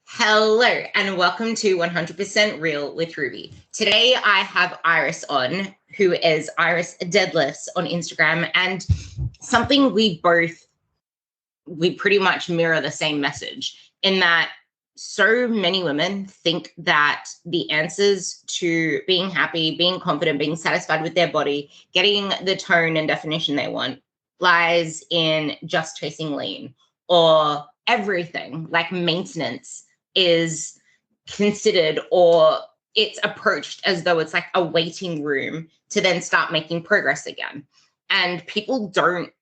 Hello and welcome to 100% Real with Ruby. Today I have Iris on, who is Iris Deadlifts on Instagram, and something we pretty much mirror the same message in that so many women think that the answers to being happy, being confident, being satisfied with their body, getting the tone and definition they want lies in just chasing lean, or everything like maintenance is considered, or it's approached as though it's like a waiting room to then start making progress again. And people don't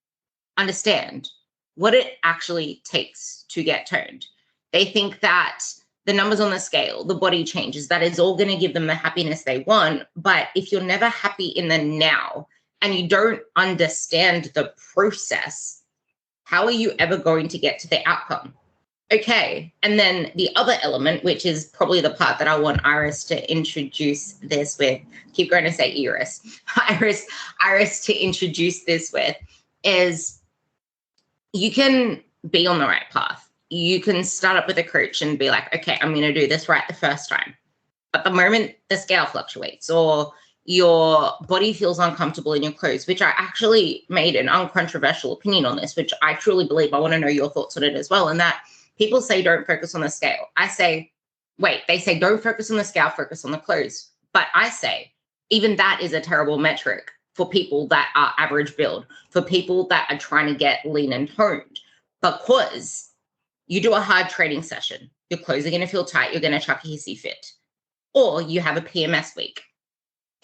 understand what it actually takes to get toned. They think that the numbers on the scale, the body changes, that is all going to give them the happiness they want. But if you're never happy in the now and you don't understand the process, how are you ever going to get to the outcome? Okay. And then the other element, which is probably the part that I want Iris to introduce this with, keep going to say Iris, Iris to introduce this with, is you can be on the right path. You can start up with a coach and be like, okay, I'm going to do this right the first time. But the moment the scale fluctuates or your body feels uncomfortable in your clothes, which I actually made an uncontroversial opinion on this, which I truly believe, I want to know your thoughts on it as well. And that people say, don't focus on the scale. I say, wait, they say, don't focus on the scale, focus on the clothes. But I say, even that is a terrible metric for people that are average build, for people that are trying to get lean and toned, because you do a hard training session, your clothes are going to feel tight, you're going to chuck a hissy fit, or you have a PMS week,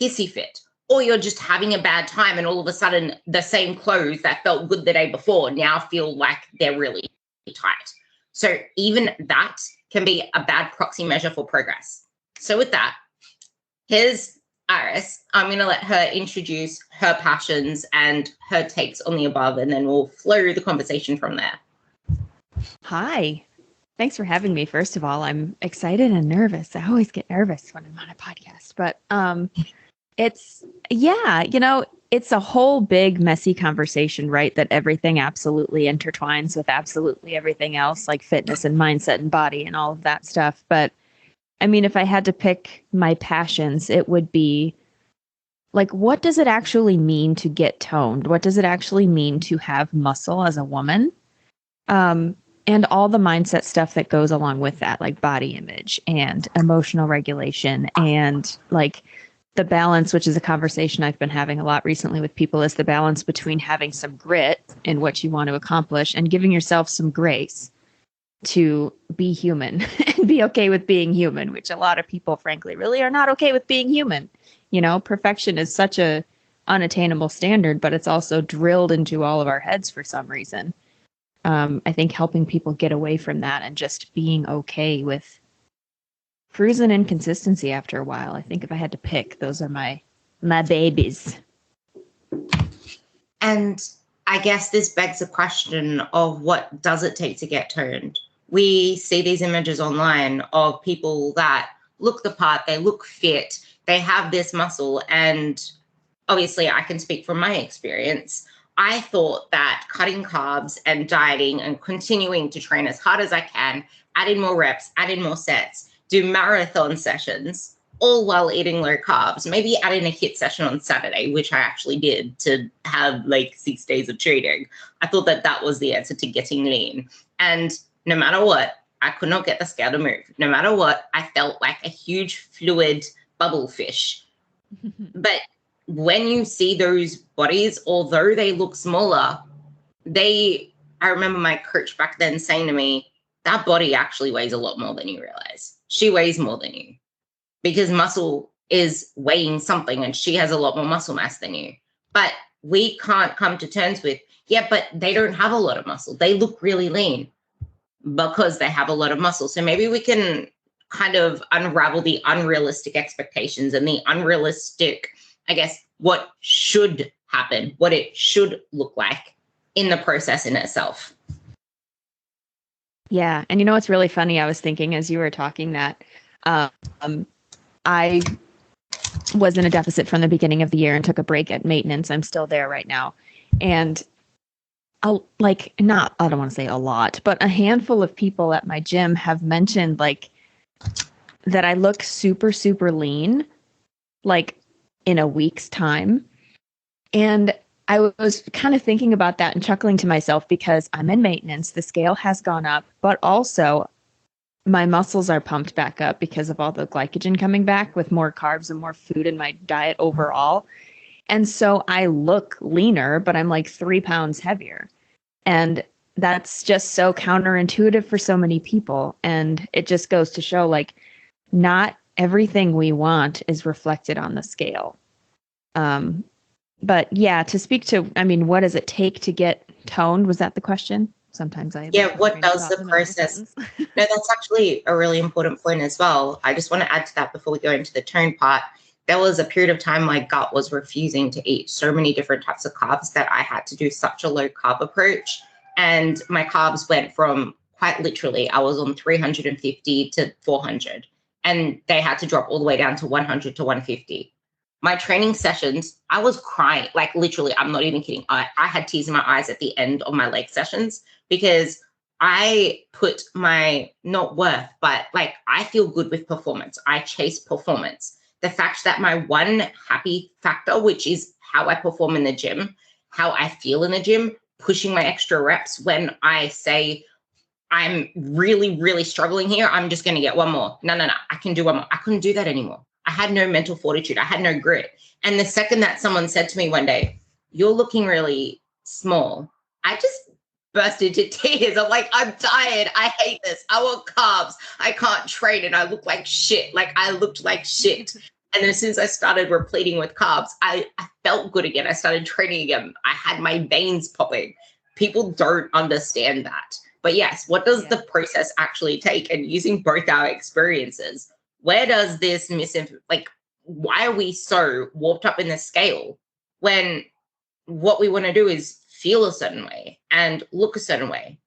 hissy fit, or you're just having a bad time and all of a sudden the same clothes that felt good the day before now feel like they're really tight. So even that can be a bad proxy measure for progress. So with that, here's Iris. I'm going to let her introduce her passions and her takes on the above, and then we'll flow the conversation from there. Hi. Thanks for having me. First of all, I'm excited and nervous. I always get nervous when I'm on a podcast, but it's a whole big messy conversation, right? That everything absolutely intertwines with absolutely everything else, like fitness and mindset and body and all of that stuff. But I mean, if I had to pick my passions, it would be like, what does it actually mean to get toned? What does it actually mean to have muscle as a woman? And all the mindset stuff that goes along with that, like body image and emotional regulation and like the balance, which is a conversation I've been having a lot recently with people, is the balance between having some grit in what you want to accomplish and giving yourself some grace to be human and be okay with being human, which a lot of people, frankly, really are not okay with being human. You know, perfection is such a unattainable standard, but it's also drilled into all of our heads for some reason. I think helping people get away from that and just being okay with cruising inconsistency after a while. I think if I had to pick, those are my babies. And I guess this begs the question of, what does it take to get toned? We see these images online of people that look the part, they look fit, they have this muscle. And obviously I can speak from my experience. I thought that cutting carbs and dieting and continuing to train as hard as I can, add in more reps, add in more sets, do marathon sessions, all while eating low carbs, maybe add in a HIIT session on Saturday, which I actually did to have like 6 days of cheating. I thought that that was the answer to getting lean. And no matter what, I could not get the scale to move. No matter what, I felt like a huge fluid bubble fish. But when you see those bodies, although they look smaller, I remember my coach back then saying to me, that body actually weighs a lot more than you realize. She weighs more than you because muscle is weighing something and she has a lot more muscle mass than you. But we can't come to terms with, yeah, but they don't have a lot of muscle. They look really lean because they have a lot of muscle. So maybe we can kind of unravel the unrealistic expectations and the unrealistic, I guess, what should happen, what it should look like in the process in itself. Yeah. And you know what's really funny? I was thinking as you were talking that I was in a deficit from the beginning of the year and took a break at maintenance. I'm still there right now. And like not, I don't want to say a lot, but a handful of people at my gym have mentioned like that I look super, super lean, like in a week's time. And I was kind of thinking about that and chuckling to myself because I'm in maintenance. The scale has gone up, but also my muscles are pumped back up because of all the glycogen coming back with more carbs and more food in my diet overall. And so I look leaner, but I'm like 3 pounds heavier. And that's just so counterintuitive for so many people. And it just goes to show like not everything we want is reflected on the scale. But yeah, to speak to, I mean, what does it take to get toned? Was that the question? Sometimes I What does the process? No, that's actually a really important point as well. I just want to add to that before we go into the tone part. There was a period of time my gut was refusing to eat so many different types of carbs that I had to do such a low carb approach. And my carbs went from quite literally, I was on 350 to 400, and they had to drop all the way down to 100 to 150. My training sessions, I was crying, like literally, I'm not even kidding. I had tears in my eyes at the end of my leg sessions because I put my not worth, but like I feel good with performance. I chase performance. The fact that my one happy factor, which is how I perform in the gym, how I feel in the gym, pushing my extra reps when I say I'm really, really struggling here, I'm just going to get one more. No, I can do one more. I couldn't do that anymore. I had no mental fortitude. I had no grit. And the second that someone said to me one day, "You're looking really small," I just burst into tears. I'm like, I'm tired. I hate this. I want carbs. I can't train and I look like shit. Like I looked like shit. And then as soon as I started repleting with carbs, I felt good again. I started training again. I had my veins popping. People don't understand that. But yes, what does the process actually take? And using both our experiences, where does this like, why are we so warped up in the scale when what we want to do is feel a certain way and look a certain way?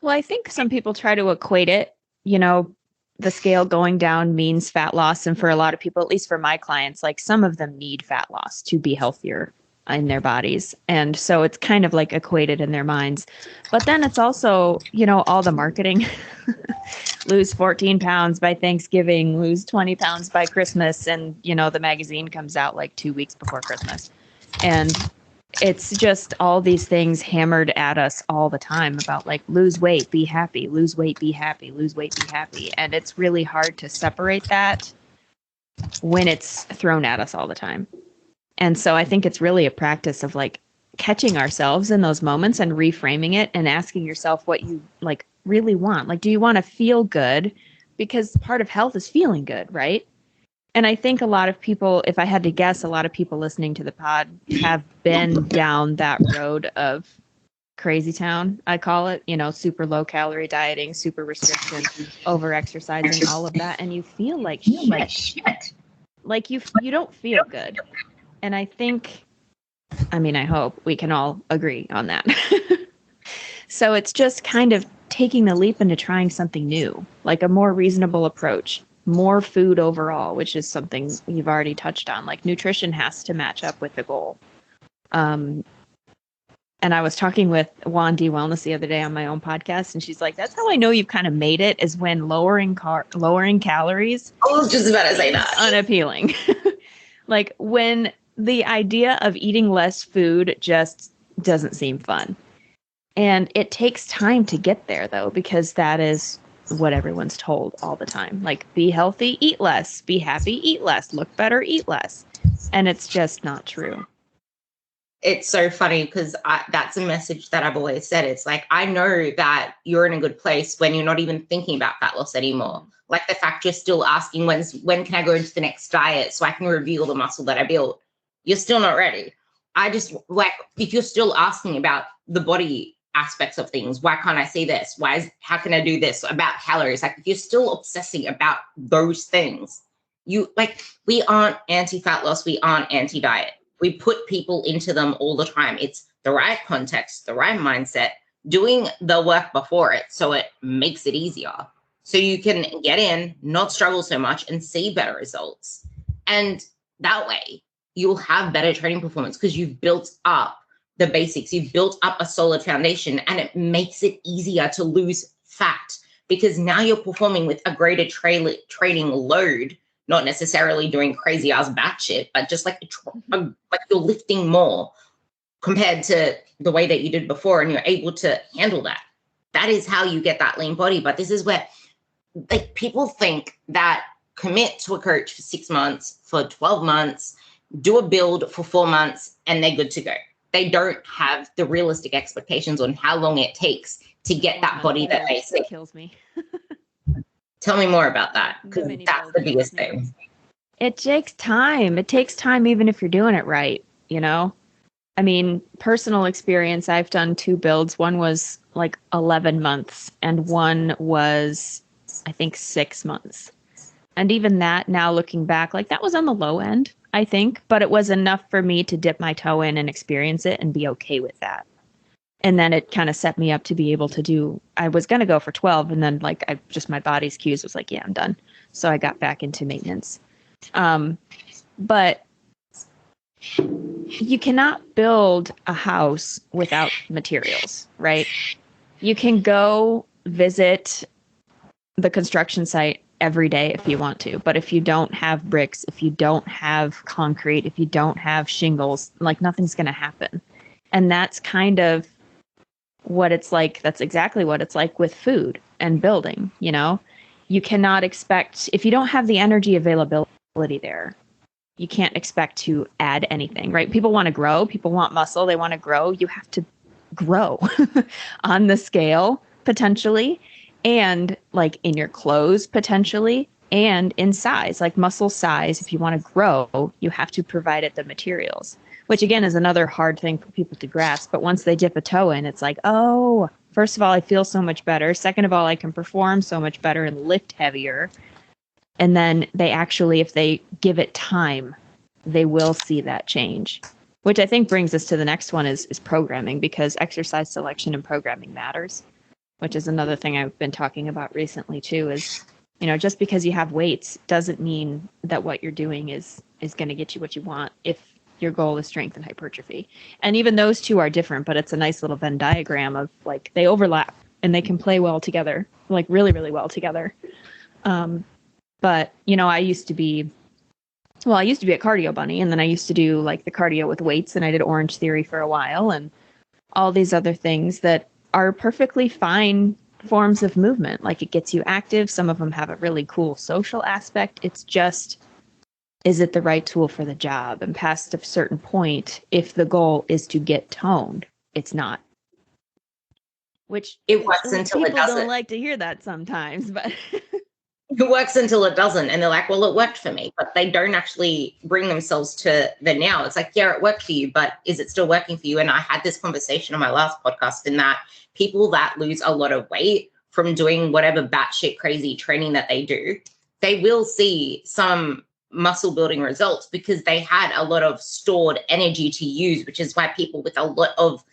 Well, I think some people try to equate it, the scale going down means fat loss. And for a lot of people, at least for my clients, like some of them need fat loss to be healthier in their bodies. And so it's kind of like equated in their minds. But then it's also, all the marketing, lose 14 pounds by Thanksgiving, lose 20 pounds by Christmas. And, the magazine comes out like 2 weeks before Christmas. And it's just all these things hammered at us all the time about like lose weight, be happy, lose weight, be happy, lose weight, be happy. And it's really hard to separate that when it's thrown at us all the time. And so I think it's really a practice of like catching ourselves in those moments and reframing it and asking yourself what you like really want. Like, do you want to feel good? Because part of health is feeling good, right? And I think a lot of people, if I had to guess, a lot of people listening to the pod have been down that road of crazy town, I call it, super low calorie dieting, super restriction, over exercising, all of that. And you feel like shit. Like you don't feel good. And I think, I hope we can all agree on that. So it's just kind of taking the leap into trying something new, like a more reasonable approach. More food overall, which is something you've already touched on. Like nutrition has to match up with the goal. And I was talking with Wandy Wellness the other day on my own podcast, and she's like, "That's how I know you've kind of made it is when lowering calories." I was just about to say that. Unappealing. Like when the idea of eating less food just doesn't seem fun, and it takes time to get there though, because that is what everyone's told all the time. Like, be healthy, eat less, be happy, eat less, look better, eat less. And it's just not true. It's so funny because that's a message that I've always said. It's like, I know that you're in a good place when you're not even thinking about fat loss anymore. Like the fact you're still asking when can I go into the next diet so I can reveal the muscle that I built. You're still not ready. I just like, if you're still asking about the body aspects of things, why can't I see this? How can I do this about calories? Like if you're still obsessing about those things, we aren't anti-fat loss. We aren't anti-diet. We put people into them all the time. It's the right context, the right mindset, doing the work before it so it makes it easier. So you can get in, not struggle so much, and see better results. And that way you'll have better training performance because you've built up the basics. You've built up a solid foundation, and it makes it easier to lose fat because now you're performing with a greater training load, not necessarily doing crazy ass batshit, but just like you're lifting more compared to the way that you did before, and you're able to handle that. That is how you get that lean body. But this is where like people think that commit to a coach for 6 months, for 12 months, do a build for 4 months, and they're good to go. They don't have the realistic expectations on how long it takes to get that body that they see. It kills me. Tell me more about that, because that's the biggest thing. It takes time. It takes time even if you're doing it right, you know? I mean, personal experience, I've done 2 builds. One was like 11 months and one was, I think, 6 months. And even that, now looking back, like that was on the low end, I think, but it was enough for me to dip my toe in and experience it and be okay with that. And then it kind of set me up to be able to do, I was going to go for 12 and then like my body's cues was like, yeah, I'm done. So I got back into maintenance. But you cannot build a house without materials, right? You can go visit the construction site every day if you want to, but if you don't have bricks, if you don't have concrete, if you don't have shingles, like nothing's going to happen. And that's kind of what it's like. That's exactly what it's like with food and building. You know, you cannot expect, if you don't have the energy availability there, you can't expect to add anything, right? People want to grow, people want muscle, they want to grow. You have to grow on the scale potentially, and like in your clothes potentially, and in size, like muscle size. If you want to grow, you have to provide it the materials, which again is another hard thing for people to grasp. But once they dip a toe in, it's like, oh, first of all, I feel so much better. Second of all, I can perform so much better and lift heavier. And then they actually, if they give it time, they will see that change, which I think brings us to the next one is programming, because exercise selection and programming matters, which is another thing I've been talking about recently too, is, you know, just because you have weights doesn't mean that what you're doing is going to get you what you want if your goal is strength and hypertrophy. And even those two are different, but it's a nice little Venn diagram of like they overlap and they can play well together, like really, really well together. But, you know, I used to be a cardio bunny, and then I used to do like the cardio with weights, and I did Orange Theory for a while and all these other things that are perfectly fine forms of movement. Like it gets you active. Some of them have a really cool social aspect. It's just, is it the right tool for the job? And past a certain point, if the goal is to get toned, it's not. Which it works until it doesn't. People don't like to hear that sometimes, but it works until it doesn't. And they're like, well, it worked for me, but they don't actually bring themselves to the now. It's like, yeah, it worked for you, but is it still working for you? And I had this conversation on my last podcast, in that people that lose a lot of weight from doing whatever batshit crazy training that they do, they will see some muscle building results because they had a lot of stored energy to use, which is why people with a lot of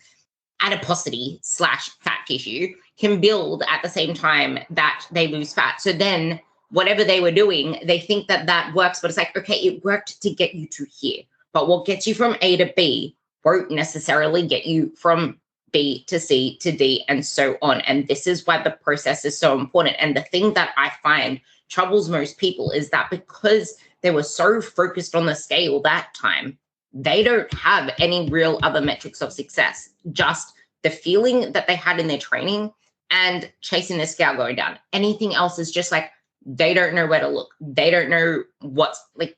adiposity / fat tissue can build at the same time that they lose fat. So then whatever they were doing, they think that that works, but it's like, okay, it worked to get you to here, but what gets you from A to B won't necessarily get you from B to C to D and so on. And this is why the process is so important. And the thing that I find troubles most people is that because they were so focused on the scale that time, they don't have any real other metrics of success, just the feeling that they had in their training and chasing the scale going down. Anything else is just like, they don't know where to look. They don't know what's like,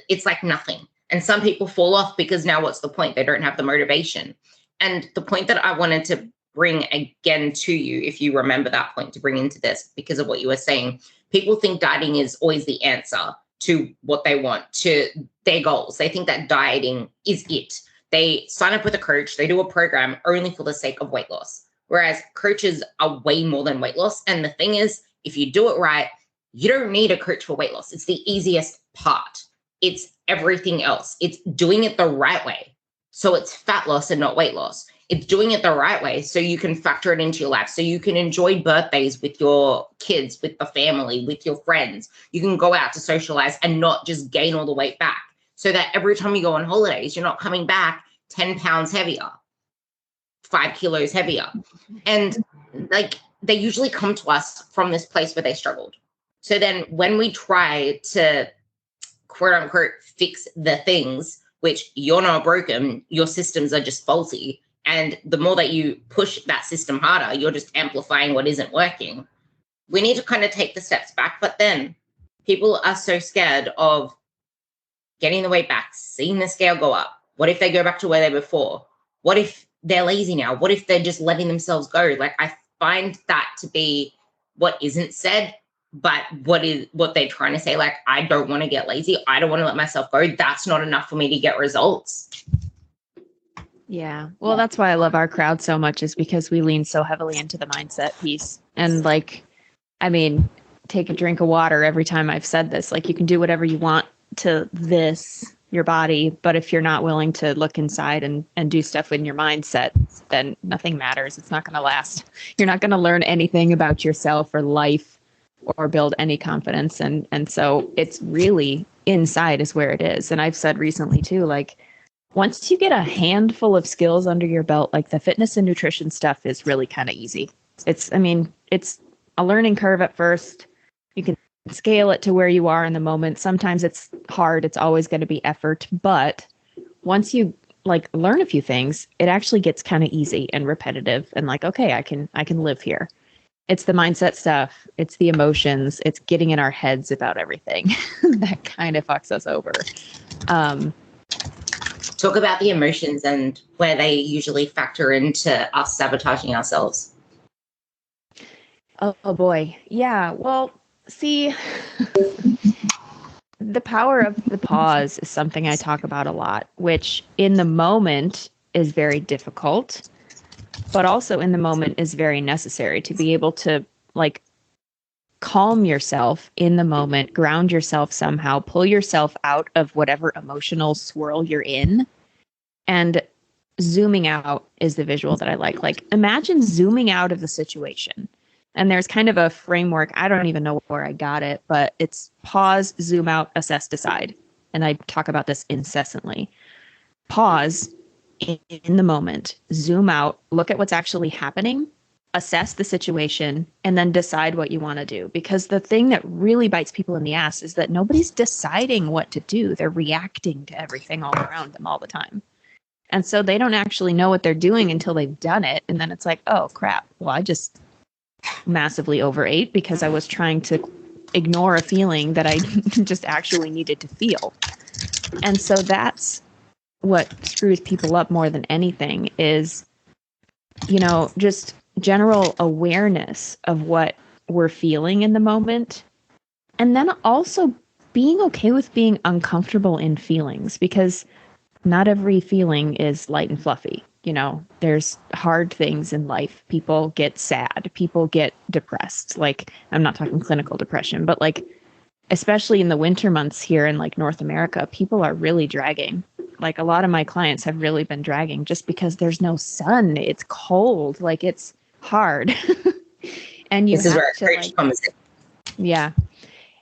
it's like nothing. And some people fall off because now what's the point? They don't have the motivation. And the point that I wanted to bring again to you, if you remember that point to bring into this, because of what you were saying, people think dieting is always the answer to what they want, to their goals. They think that dieting is it. They sign up with a coach, they do a program only for the sake of weight loss. Whereas coaches are way more than weight loss. And the thing is, if you do it right, you don't need a coach for weight loss. It's the easiest part. It's everything else. It's doing it the right way. So it's fat loss and not weight loss. It's doing it the right way so you can factor it into your life, so you can enjoy birthdays with your kids, with the family, with your friends. You can go out to socialize and not just gain all the weight back, so that every time you go on holidays, you're not coming back 10 pounds heavier. 5 kilos heavier. And like, they usually come to us from this place where they struggled. So then when we try to quote unquote fix the things, which you're not broken, your systems are just faulty. And the more that you push that system harder, you're just amplifying what isn't working. We need to kind of take the steps back. But then people are so scared of getting the weight back, seeing the scale go up. What if they go back to where they were before? What if they're lazy now? What if they're just letting themselves go? Like, I find that to be what isn't said, but what they're trying to say. Like, I don't want to get lazy. I don't want to let myself go. That's not enough for me to get results. Yeah. Well, that's why I love our crowd so much, is because we lean so heavily into the mindset piece. And like, I mean, take a drink of water every time I've said this. Like, you can do whatever you want to your body, but if you're not willing to look inside and do stuff in your mindset, then nothing matters. It's not going to last. You're not going to learn anything about yourself or life or build any confidence. And so it's really inside is where it is. And I've said recently too, like, once you get a handful of skills under your belt, like the fitness and nutrition stuff is really kind of easy. It's a learning curve at first. You can scale it to where you are in the moment. Sometimes it's hard. It's always going to be effort. But once you like learn a few things, it actually gets kind of easy and repetitive and like, okay, I can live here. It's the mindset stuff. It's the emotions. It's getting in our heads about everything that kind of fucks us over. Talk about the emotions and where they usually factor into us sabotaging ourselves. Oh boy. Yeah. Well, see, the power of the pause is something I talk about a lot, which in the moment is very difficult, but also in the moment is very necessary to be able to like calm yourself in the moment, ground yourself somehow, pull yourself out of whatever emotional swirl you're in. And zooming out is the visual that I like. Like, imagine zooming out of the situation. And there's kind of a framework. I don't even know where I got it, but it's pause, zoom out, assess, decide. And I talk about this incessantly. Pause in the moment, zoom out, look at what's actually happening, assess the situation, and then decide what you want to do. Because the thing that really bites people in the ass is that nobody's deciding what to do. They're reacting to everything all around them all the time. And so they don't actually know what they're doing until they've done it. And then it's like, oh, crap. Well, I just massively overate because I was trying to ignore a feeling that I just actually needed to feel. And so that's what screws people up more than anything is, just general awareness of what we're feeling in the moment. And then also being okay with being uncomfortable in feelings, because not every feeling is light and fluffy. There's hard things in life. People get sad. People get depressed. Like, I'm not talking clinical depression, but like, especially in the winter months here in like North America, people are really dragging. Like, a lot of my clients have really been dragging just because there's no sun. It's cold. Like, it's hard. And this is where courage comes in. Yeah.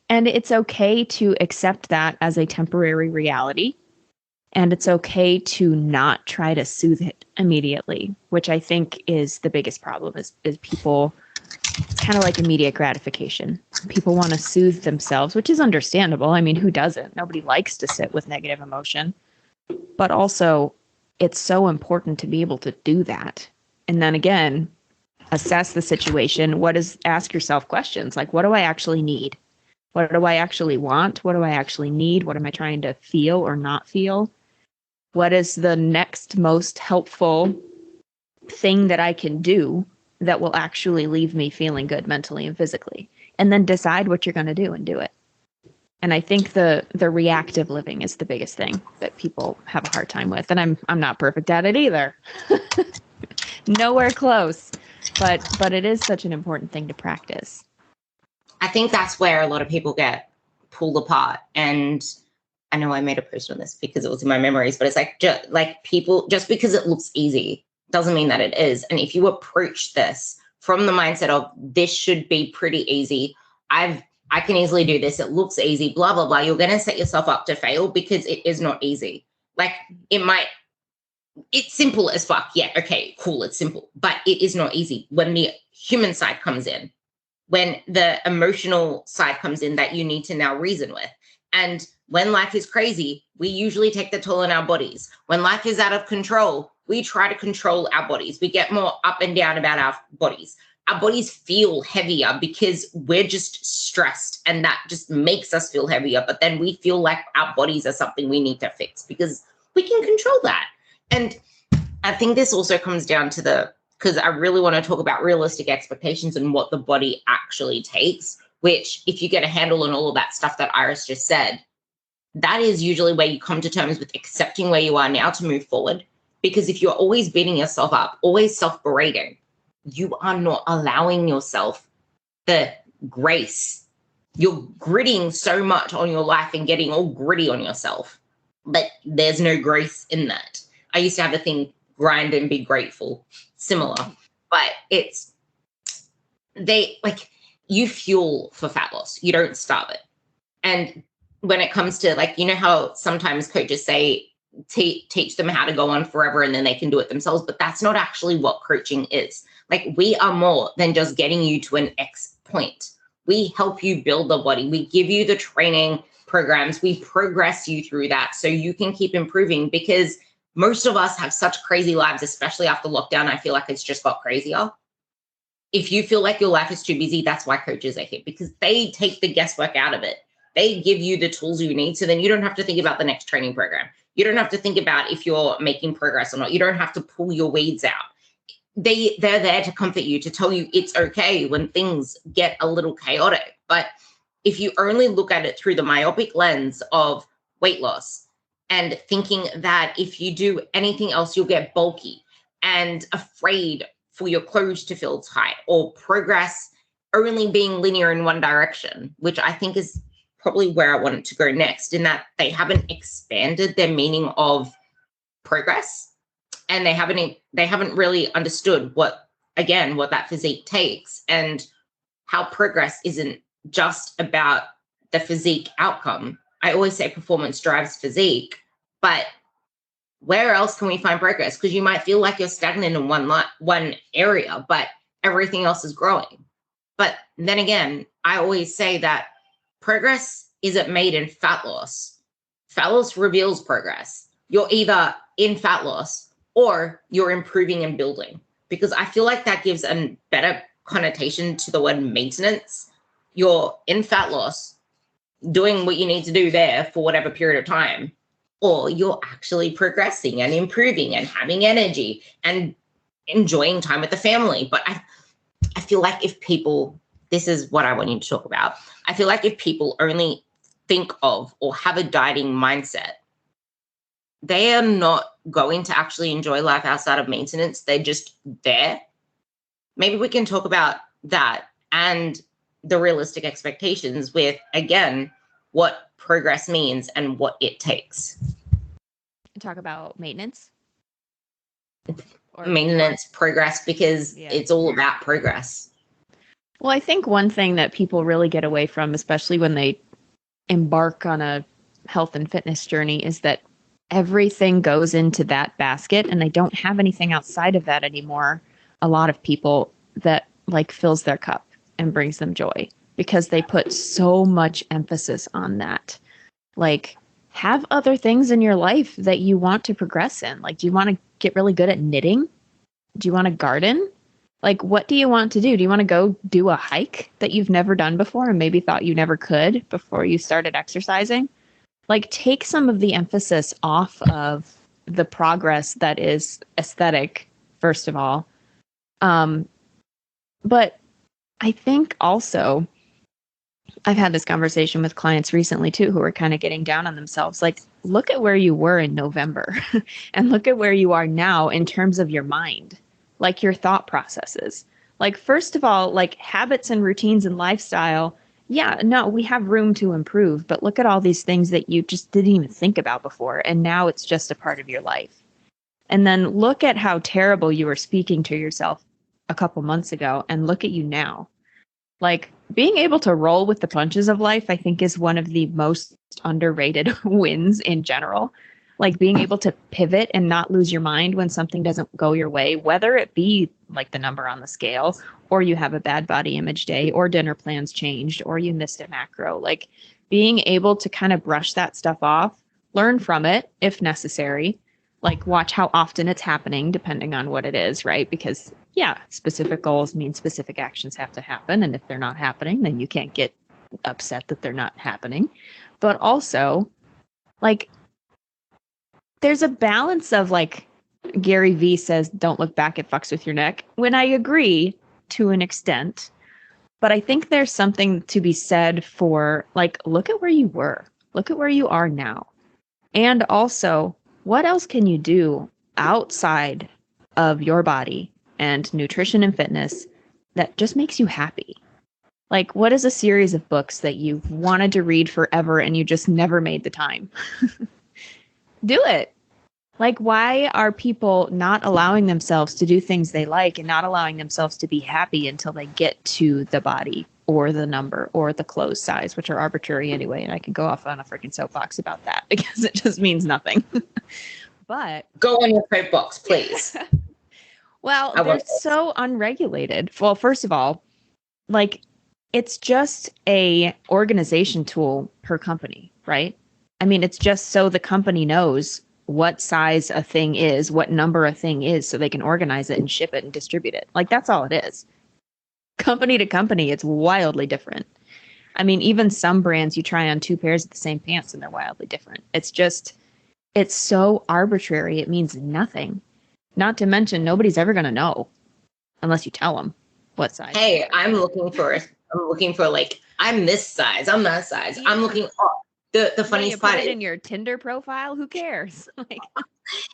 And it's okay to accept that as a temporary reality. And it's okay to not try to soothe it immediately, which I think is the biggest problem is people, it's kind of like immediate gratification. People want to soothe themselves, which is understandable. I mean, who doesn't? Nobody likes to sit with negative emotion. But also, it's so important to be able to do that. And then again, assess the situation. Ask yourself questions like, what do I actually need? What do I actually want? What do I actually need? What am I trying to feel or not feel? What is the next most helpful thing that I can do that will actually leave me feeling good mentally and physically? And then decide what you're going to do and do it. And I think the reactive living is the biggest thing that people have a hard time with. And I'm not perfect at it either. Nowhere close. But it is such an important thing to practice. I think that's where a lot of people get pulled apart. And I know I made a post on this because it was in my memories, but it's like people, just because it looks easy doesn't mean that it is. And if you approach this from the mindset of this should be pretty easy, I can easily do this, it looks easy, blah, blah, blah, you're going to set yourself up to fail because it is not easy. Like, it might it's simple as fuck. Yeah, okay, cool, it's simple. But it is not easy when the human side comes in, when the emotional side comes in that you need to now reason with. And when life is crazy, we usually take the toll on our bodies. When life is out of control, we try to control our bodies. We get more up and down about our bodies. Our bodies feel heavier because we're just stressed, and that just makes us feel heavier. But then we feel like our bodies are something we need to fix because we can control that. And I think this also comes down to because I really want to talk about realistic expectations and what the body actually takes, which if you get a handle on all of that stuff that Iris just said, that is usually where you come to terms with accepting where you are now to move forward. Because if you're always beating yourself up, always self-berating, you are not allowing yourself the grace. You're gritting so much on your life and getting all gritty on yourself, but there's no grace in that. I used to have the thing, grind and be grateful, similar, but you fuel for fat loss. You don't starve it. And when it comes to how sometimes coaches say, teach them how to go on forever and then they can do it themselves, but that's not actually what coaching is. We are more than just getting you to an X point. We help you build the body. We give you the training programs. We progress you through that so you can keep improving, because most of us have such crazy lives, especially after lockdown. I feel like it's just got crazier. If you feel like your life is too busy, that's why coaches are here, because they take the guesswork out of it. They give you the tools you need, so then you don't have to think about the next training program. You don't have to think about if you're making progress or not. You don't have to pull your weeds out. They're there to comfort you, to tell you it's okay when things get a little chaotic. But if you only look at it through the myopic lens of weight loss and thinking that if you do anything else, you'll get bulky and afraid for your clothes to feel tight, or progress only being linear in one direction, which I think is probably where I wanted to go next, in that they haven't expanded their meaning of progress, and they haven't really understood what that physique takes, and how progress isn't just about the physique outcome. I always say performance drives physique, but where else can we find progress? Because you might feel like you're stagnant in one area, but everything else is growing. But then again, I always say that progress isn't made in fat loss. Fat loss reveals progress. You're either in fat loss or you're improving and building, because I feel like that gives a better connotation to the word maintenance. You're in fat loss, doing what you need to do there for whatever period of time, or you're actually progressing and improving and having energy and enjoying time with the family. But I feel like this is what I want you to talk about. I feel like if people only think of or have a dieting mindset, they are not going to actually enjoy life outside of maintenance. They're just there. Maybe we can talk about that and the realistic expectations with, again, what progress means and what it takes. Talk about maintenance? Progress, because it's all about progress. Well, I think one thing that people really get away from, especially when they embark on a health and fitness journey, is that everything goes into that basket and they don't have anything outside of that anymore. A lot of people that fills their cup and brings them joy, because they put so much emphasis on that. Have other things in your life that you want to progress in. Do you want to get really good at knitting? Do you want to garden? What do you want to do? Do you want to go do a hike that you've never done before and maybe thought you never could before you started exercising? Take some of the emphasis off of the progress that is aesthetic, first of all. But I think also, I've had this conversation with clients recently too, who are kind of getting down on themselves. Look at where you were in November and look at where you are now in terms of your mind, your thought processes. First of all, habits and routines and lifestyle. Yeah, no, we have room to improve, but look at all these things that you just didn't even think about before. And now it's just a part of your life. And then look at how terrible you were speaking to yourself a couple months ago and look at you now. Being able to roll with the punches of life, I think, is one of the most underrated wins in general. like being able to pivot and not lose your mind when something doesn't go your way, whether it be like the number on the scale, or you have a bad body image day, or dinner plans changed, or you missed a macro. Like being able to kind of brush that stuff off, learn from it if necessary, like watch how often it's happening depending on what it is, right? Because yeah, specific goals mean specific actions have to happen. And if they're not happening, then you can't get upset that they're not happening. But also, like, there's a balance of, like, Gary Vee says, don't look back, it fucks with your neck. When I agree to an extent, but I think there's something to be said for, like, look at where you were, look at where you are now. And also, what else can you do outside of your body and nutrition and fitness that just makes you happy? Like, what is a series of books that you've wanted to read forever and you just never made the time? Do it. Like, why are people not allowing themselves to do things they like and not allowing themselves to be happy until they get to the body or the number or the clothes size, which are arbitrary anyway? And I can go off on a freaking soapbox about that because it just means nothing. But go on your soapbox, please. Well, they're so unregulated. Well, first of all, like, it's just a organization tool per company, right? I mean, it's just so the company knows what size a thing is, what number a thing is, so they can organize it and ship it and distribute it. Like, that's all it is. Company to company, it's wildly different. I mean, even some brands, you try on 2 pairs of the same pants and they're wildly different. It's just, it's so arbitrary. It means nothing. Not to mention, nobody's ever going to know unless you tell them what size. Hey, I'm looking for like, I'm this size, I'm that size. Yeah. I'm looking, the funniest part is in your Tinder profile. Who cares? Like,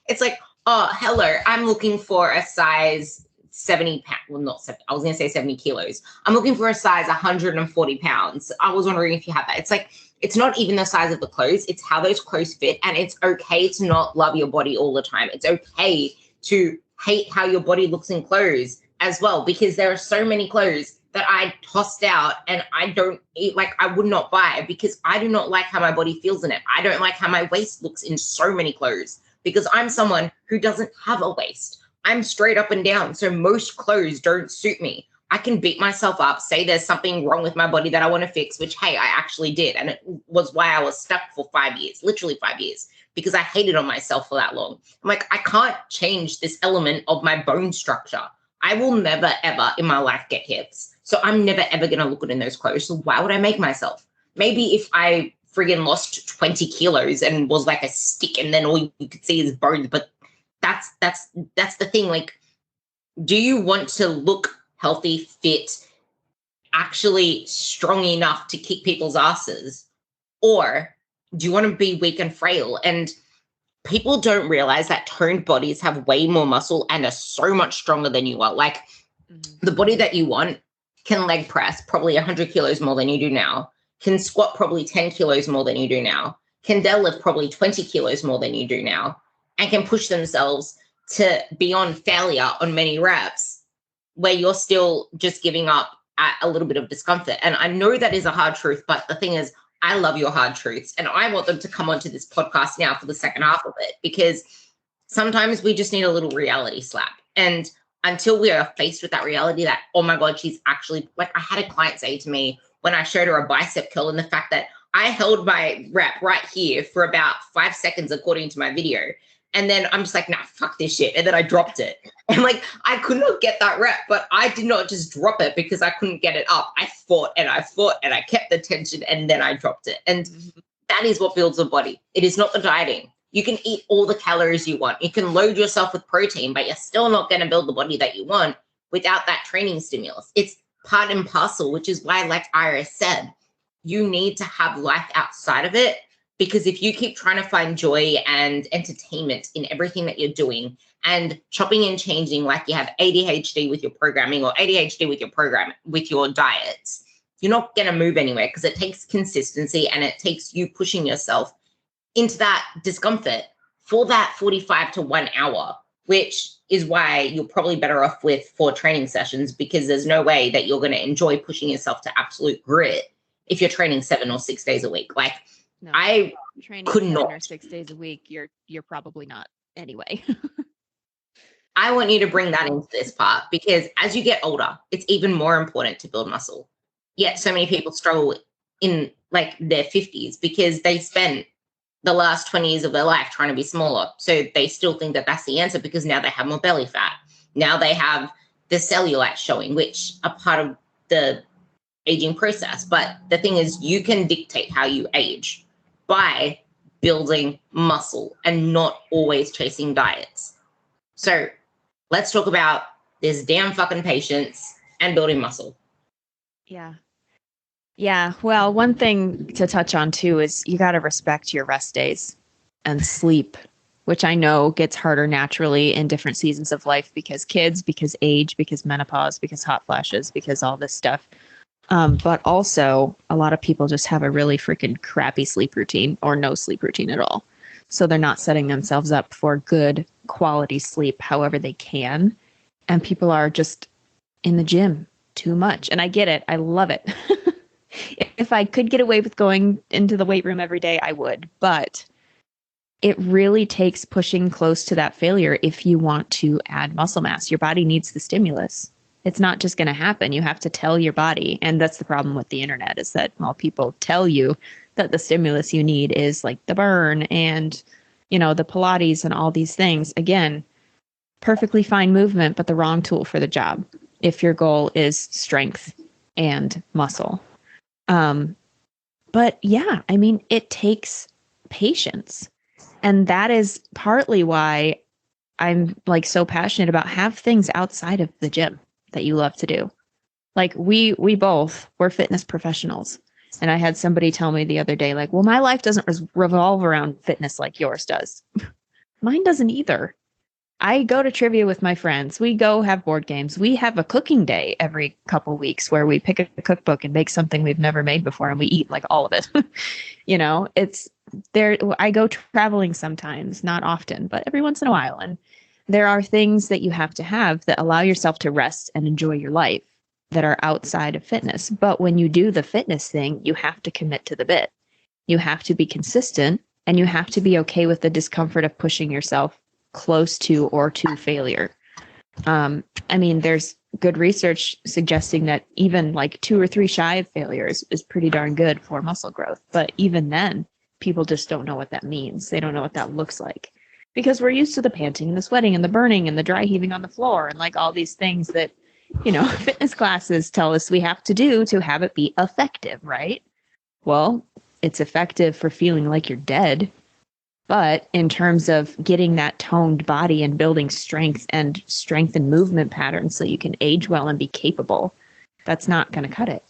it's like, oh, hello, I'm looking for a size 70 pounds. Well, not 70. I was going to say 70 kilos. I'm looking for a size 140 pounds. I was wondering if you have that. It's like, it's not even the size of the clothes. It's how those clothes fit. And it's okay to not love your body all the time. It's okay to hate how your body looks in clothes as well, because there are so many clothes that I tossed out and I don't eat, like I would not buy because I do not like how my body feels in it. I don't like how my waist looks in so many clothes because I'm someone who doesn't have a waist. I'm straight up and down. So most clothes don't suit me. I can beat myself up, say there's something wrong with my body that I want to fix, which, hey, I actually did. And it was why I was stuck for 5 years, literally 5 years, because I hated on myself for that long. I'm like, I can't change this element of my bone structure. I will never, ever in my life get hips. So I'm never, ever going to look good in those clothes. So why would I make myself? Maybe if I friggin' lost 20 kilos and was like a stick and then all you could see is bones. But that's the thing. Like, do you want to look healthy, fit, actually strong enough to kick people's asses? Or do you want to be weak and frail? And people don't realize that toned bodies have way more muscle and are so much stronger than you are. Like, the body that you want can leg press probably 100 kilos more than you do now, can squat probably 10 kilos more than you do now, can deadlift probably 20 kilos more than you do now, and can push themselves to beyond failure on many reps where you're still just giving up at a little bit of discomfort. And I know that is a hard truth, but the thing is, I love your hard truths, and I want them to come onto this podcast now for the second half of it, because sometimes we just need a little reality slap. And until we are faced with that reality that, oh my God, she's actually, like, I had a client say to me when I showed her a bicep curl, and the fact that I held my rep right here for about 5 seconds, according to my video. And then I'm just like, nah, fuck this shit. And then I dropped it. And like, I could not get that rep, but I did not just drop it because I couldn't get it up. I fought and I kept the tension, and then I dropped it. And that is what builds a body. It is not the dieting. You can eat all the calories you want. You can load yourself with protein, but you're still not going to build the body that you want without that training stimulus. It's part and parcel, which is why, like Iris said, you need to have life outside of it. Because if you keep trying to find joy and entertainment in everything that you're doing and chopping and changing, like you have ADHD with your programming or ADHD with your program, with your diets, you're not going to move anywhere, because it takes consistency and it takes you pushing yourself into that discomfort for that 45 to 1 hour, which is why you're probably better off with 4 training sessions, because there's no way that you're going to enjoy pushing yourself to absolute grit if you're training 7 or 6 days a week. Like, no. I training could 7 not. or 6 days a week, you're probably not anyway. I want you to bring that into this part, because as you get older, it's even more important to build muscle. Yet so many people struggle in like their 50s because they spent the last 20 years of their life trying to be smaller. So they still think that that's the answer, because now they have more belly fat. Now they have the cellulite showing, which are part of the aging process. But the thing is, you can dictate how you age by building muscle and not always chasing diets. So let's talk about this damn fucking patience and building muscle. Yeah. Yeah. Well, one thing to touch on too is you got to respect your rest days and sleep, which I know gets harder naturally in different seasons of life because kids, because age, because menopause, because hot flashes, because all this stuff. But also, a lot of people just have a really freaking crappy sleep routine or no sleep routine at all. So they're not setting themselves up for good quality sleep however they can. And people are just in the gym too much. And I get it. I love it. If I could get away with going into the weight room every day, I would. But it really takes pushing close to that failure if you want to add muscle mass. Your body needs the stimulus. It's not just going to happen. You have to tell your body. And that's the problem with the internet, is that all people tell you that the stimulus you need is like the burn and, you know, the Pilates and all these things. Again, perfectly fine movement, but the wrong tool for the job if your goal is strength and muscle. But yeah, I mean, it takes patience. And that is partly why I'm like so passionate about have things outside of the gym that you love to do. Like we're fitness professionals. And I had somebody tell me the other day, like, well, my life doesn't revolve around fitness like yours does. Mine doesn't either. I go to trivia with my friends. We go have board games. We have a cooking day every couple weeks where we pick a cookbook and make something we've never made before, and we eat like all of it. You know, it's there. I go traveling sometimes, not often, but every once in a while. And there are things that you have to have that allow yourself to rest and enjoy your life that are outside of fitness. But when you do the fitness thing, you have to commit to the bit. You have to be consistent, and you have to be okay with the discomfort of pushing yourself close to or to failure. I mean, there's good research suggesting that even like 2 or 3 shy of failures is pretty darn good for muscle growth. But even then, people just don't know what that means. They don't know what that looks like, because we're used to the panting and the sweating and the burning and the dry heaving on the floor and like all these things that, you know, fitness classes tell us we have to do to have it be effective, right? Well, it's effective for feeling like you're dead. But in terms of getting that toned body and building strength and movement patterns so you can age well and be capable, that's not going to cut it.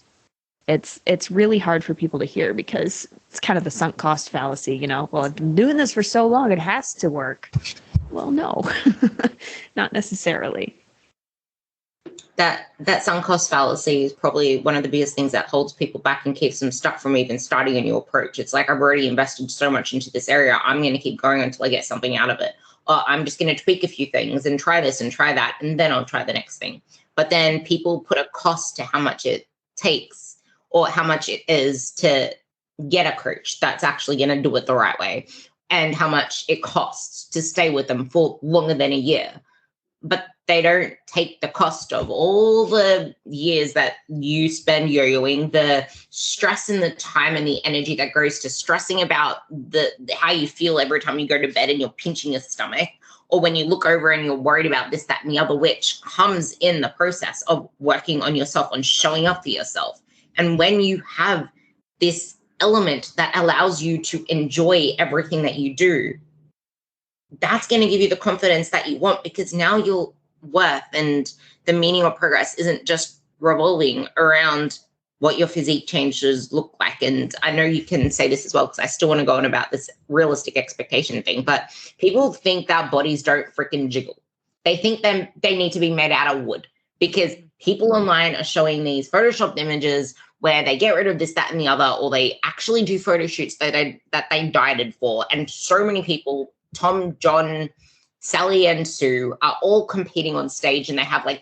It's really hard for people to hear because it's kind of the sunk cost fallacy, you know. Well, I've been doing this for so long, it has to work. Well, no, not necessarily. That sunk cost fallacy is probably one of the biggest things that holds people back and keeps them stuck from even starting a new approach. It's like, I've already invested so much into this area, I'm going to keep going until I get something out of it. Or I'm just going to tweak a few things and try this and try that, and then I'll try the next thing. But then people put a cost to how much it takes or how much it is to get a coach that's actually going to do it the right way, and how much it costs to stay with them for longer than a year. But they don't take the cost of all the years that you spend yo-yoing, the stress and the time and the energy that goes to stressing about how you feel every time you go to bed and you're pinching your stomach, or when you look over and you're worried about this, that, and the other, which comes in the process of working on yourself and showing up for yourself. And when you have this element that allows you to enjoy everything that you do, that's going to give you the confidence that you want, because now your worth and the meaning of progress isn't just revolving around what your physique changes look like. And I know you can say this as well, because I still want to go on about this realistic expectation thing, but people think that bodies don't freaking jiggle. They think they need to be made out of wood, because people online are showing these photoshopped images where they get rid of this, that, and the other, or they actually do photo shoots that they dieted for. And so many people, Tom, John, Sally, and Sue, are all competing on stage, and they have like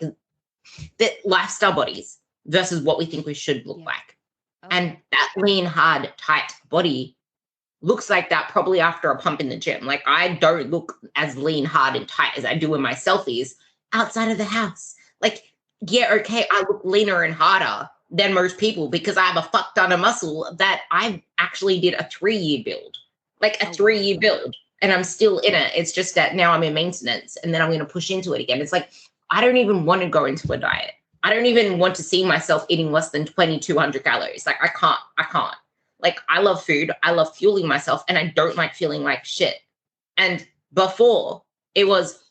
the lifestyle bodies versus what we think we should look like. Oh. And that lean, hard, tight body looks like that probably after a pump in the gym. Like I don't look as lean, hard, and tight as I do in my selfies outside of the house. Like, yeah, okay, I look leaner and harder than most people because I have a fuck ton of muscle that I actually did a 3-year build, like a 3-year build, and I'm still in it. It's just that now I'm in maintenance and then I'm going to push into it again. It's like, I don't even want to go into a diet. I don't even want to see myself eating less than 2,200 calories. Like I can't. Like I love food. I love fueling myself and I don't like feeling like shit. And before it was,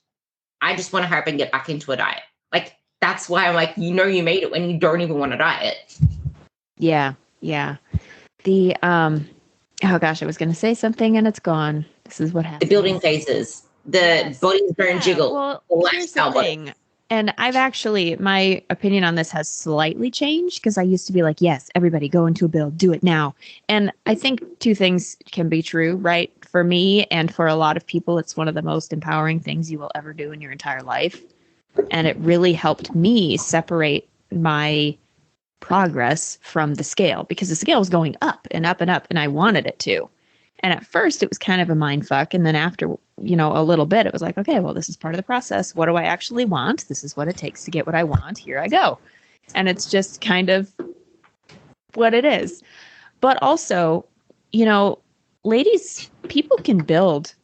I just want to hurry up and get back into a diet. Like, that's why I'm like, you made it when you don't even want to diet. Yeah. Yeah. The, oh gosh, I was going to say something and it's gone. This is what happens. The building phases, the body's burn jiggle. Well, here's the thing. And I've actually, my opinion on this has slightly changed because I used to be like, yes, everybody go into a build, do it now. And I think two things can be true, right? For me and for a lot of people, it's one of the most empowering things you will ever do in your entire life. And it really helped me separate my progress from the scale because the scale was going up and up and up and I wanted it to. And at first it was kind of a mind fuck. And then after, a little bit, it was like, okay, well, this is part of the process. What do I actually want? This is what it takes to get what I want. Here I go. And it's just kind of what it is. But also, ladies, people can build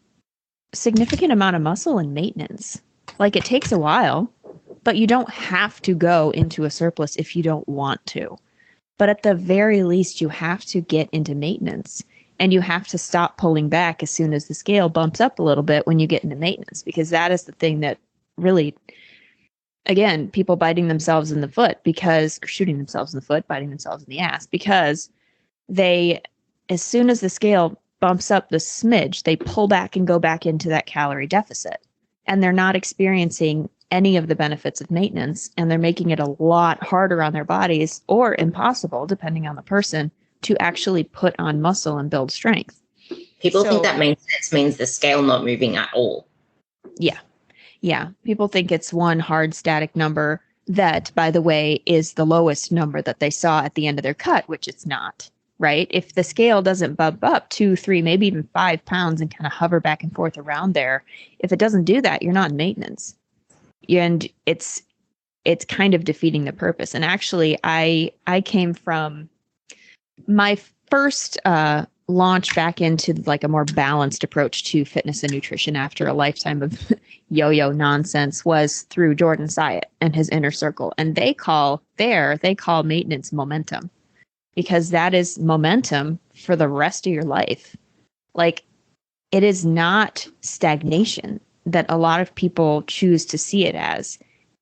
significant amount of muscle in maintenance. Like it takes a while, but you don't have to go into a surplus if you don't want to. But at the very least, you have to get into maintenance. And you have to stop pulling back as soon as the scale bumps up a little bit when you get into maintenance, because that is the thing that really, again, people biting themselves in the foot or shooting themselves in the foot, biting themselves in the ass, because as soon as the scale bumps up the smidge, they pull back and go back into that calorie deficit. And they're not experiencing any of the benefits of maintenance. And they're making it a lot harder on their bodies or impossible, depending on the person, to actually put on muscle and build strength. People think that maintenance means the scale not moving at all. Yeah. Yeah. People think it's one hard static number that, by the way, is the lowest number that they saw at the end of their cut, which it's not, right? If the scale doesn't bump up 2, 3, maybe even 5 pounds and kind of hover back and forth around there, if it doesn't do that, you're not in maintenance. And it's kind of defeating the purpose. And actually, I came from my first launch back into like a more balanced approach to fitness and nutrition after a lifetime of yo-yo nonsense was through Jordan Syatt and his inner circle. And they call maintenance momentum, because that is momentum for the rest of your life. Like, it is not stagnation that a lot of people choose to see it as.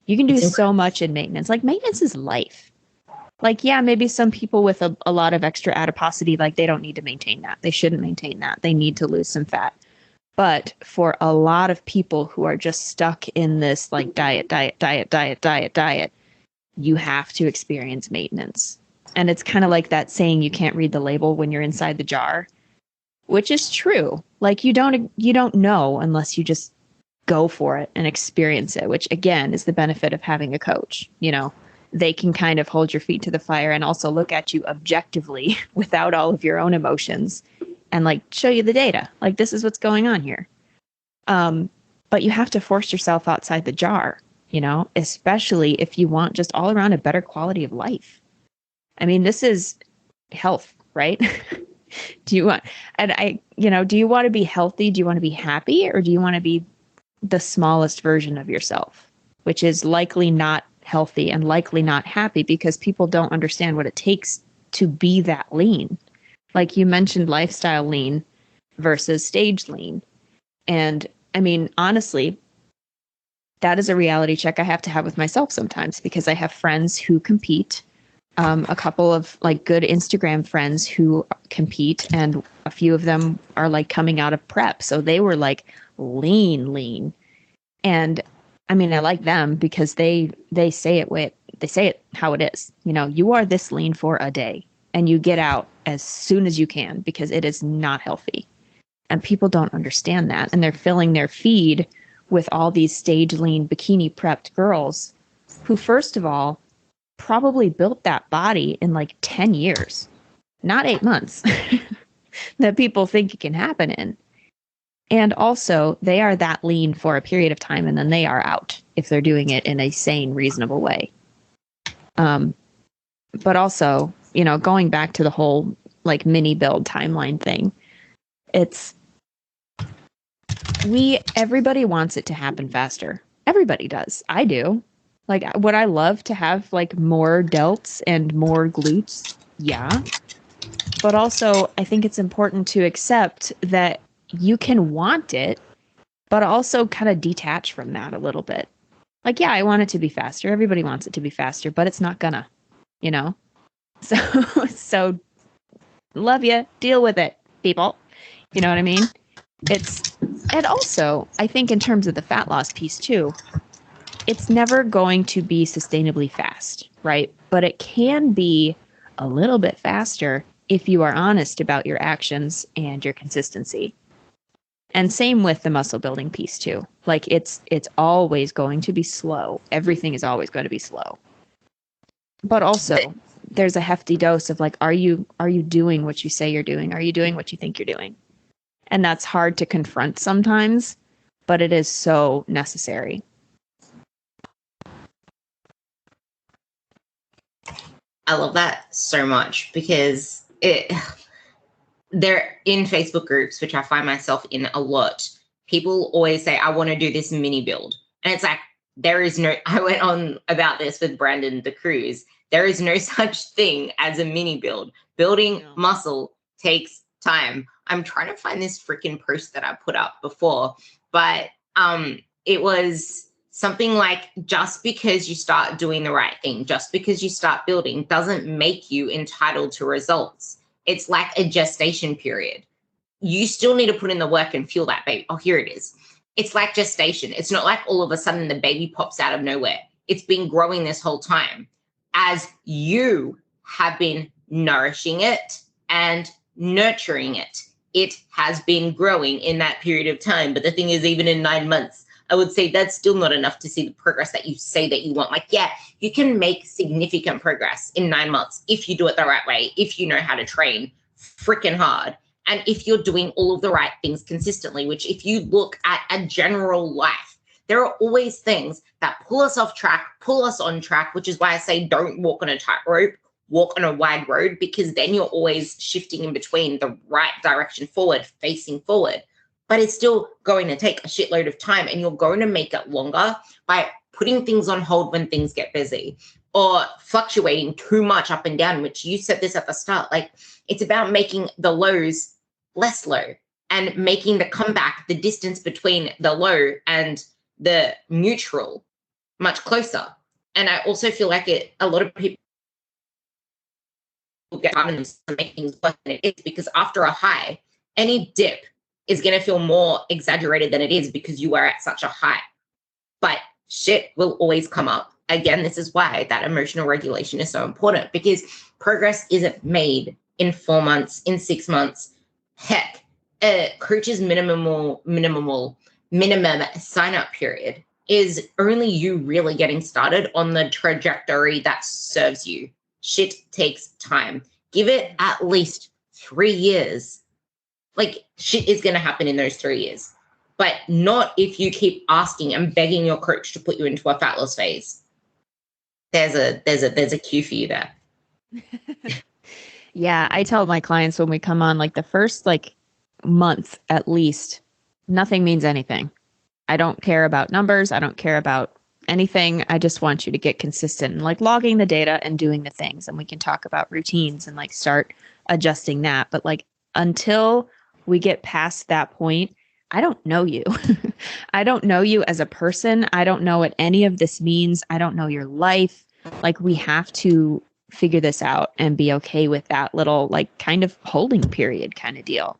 You can do so much in maintenance. Like, maintenance is life. Like, yeah, maybe some people with a lot of extra adiposity, like they don't need to maintain that. They shouldn't maintain that. They need to lose some fat. But for a lot of people who are just stuck in this like diet, you have to experience maintenance. And it's kind of like that saying, you can't read the label when you're inside the jar, which is true. Like you don't know unless you just go for it and experience it, which again is the benefit of having a coach. They can kind of hold your feet to the fire and also look at you objectively without all of your own emotions and like show you the data. Like, this is what's going on here. But you have to force yourself outside the jar, especially if you want just all around a better quality of life. I mean, this is health, right? Do you want to be healthy? Do you want to be happy? Or do you want to be the smallest version of yourself, which is likely not healthy and likely not happy, because people don't understand what it takes to be that lean. Like you mentioned, lifestyle lean versus stage lean. And I mean, honestly, that is a reality check I have to have with myself sometimes, because I have friends who compete, a couple of like good Instagram friends who compete, and a few of them are like coming out of prep. So they were like lean. And I mean, I like them because they say it how it is. You are this lean for a day and you get out as soon as you can, because it is not healthy. And people don't understand that. And they're filling their feed with all these stage lean bikini prepped girls who, first of all, probably built that body in like 10 years, not 8 months. that people think it can happen in. And also, they are that lean for a period of time and then they are out if they're doing it in a sane, reasonable way. But also, going back to the whole like mini build timeline thing, everybody wants it to happen faster. Everybody does. I do. Like, would I love to have like more delts and more glutes? Yeah. But also, I think it's important to accept that you can want it, but also kind of detach from that a little bit. Like, yeah, I want it to be faster. Everybody wants it to be faster, but it's not gonna, So love you. Deal with it, people. You know what I mean? And also, I think in terms of the fat loss piece too, it's never going to be sustainably fast, right? But it can be a little bit faster if you are honest about your actions and your consistency. And same with the muscle building piece too. Like it's always going to be slow. Everything is always going to be slow. But also there's a hefty dose of like, are you doing what you say you're doing? Are you doing what you think you're doing? And that's hard to confront sometimes, but it is so necessary. I love that so much because they're in Facebook groups, which I find myself in a lot. People always say, I want to do this mini build. And it's like, I went on about this with Brandon the Cruise. There is no such thing as a mini build. Building muscle takes time. I'm trying to find this freaking post that I put up before, but it was something like, just because you start doing the right thing, just because you start building doesn't make you entitled to results. It's like a gestation period. You still need to put in the work and fuel that baby. Oh, here it is. It's like gestation. It's not like all of a sudden the baby pops out of nowhere. It's been growing this whole time as you have been nourishing it and nurturing it. It has been growing in that period of time. But the thing is, even in 9 months, I would say that's still not enough to see the progress that you say that you want. Like, yeah, you can make significant progress in 9 months if you do it the right way, if you know how to train freaking hard, and if you're doing all of the right things consistently, which if you look at a general life, there are always things that pull us off track, pull us on track, which is why I say don't walk on a tightrope, walk on a wide road, because then you're always shifting in between the right direction forward, facing forward. But it's still going to take a shitload of time, and you're going to make it longer by putting things on hold when things get busy or fluctuating too much up and down, which you said this at the start. Like, it's about making the lows less low and making the comeback, the distance between the low and the neutral, much closer. And I also feel like a lot of people get on and make things worse than it is, because after a high, any dip is going to feel more exaggerated than it is because you are at such a high. But shit will always come up. Again, this is why that emotional regulation is so important, because progress isn't made in 4 months, in 6 months. Heck, coach's minimum sign-up period is only you really getting started on the trajectory that serves you. Shit takes time. Give it at least 3 years. Like, shit is going to happen in those 3 years, but not if you keep asking and begging your coach to put you into a fat loss phase. There's a cue for you there. Yeah, I tell my clients when we come on, like the first month at least, nothing means anything. I don't care about numbers. I don't care about anything. I just want you to get consistent and like logging the data and doing the things. And we can talk about routines and like start adjusting that. But like until we get past that point, I don't know you. I don't know you as a person. I don't know what any of this means. I don't know your life. Like, we have to figure this out and be okay with that little like kind of holding period kind of deal.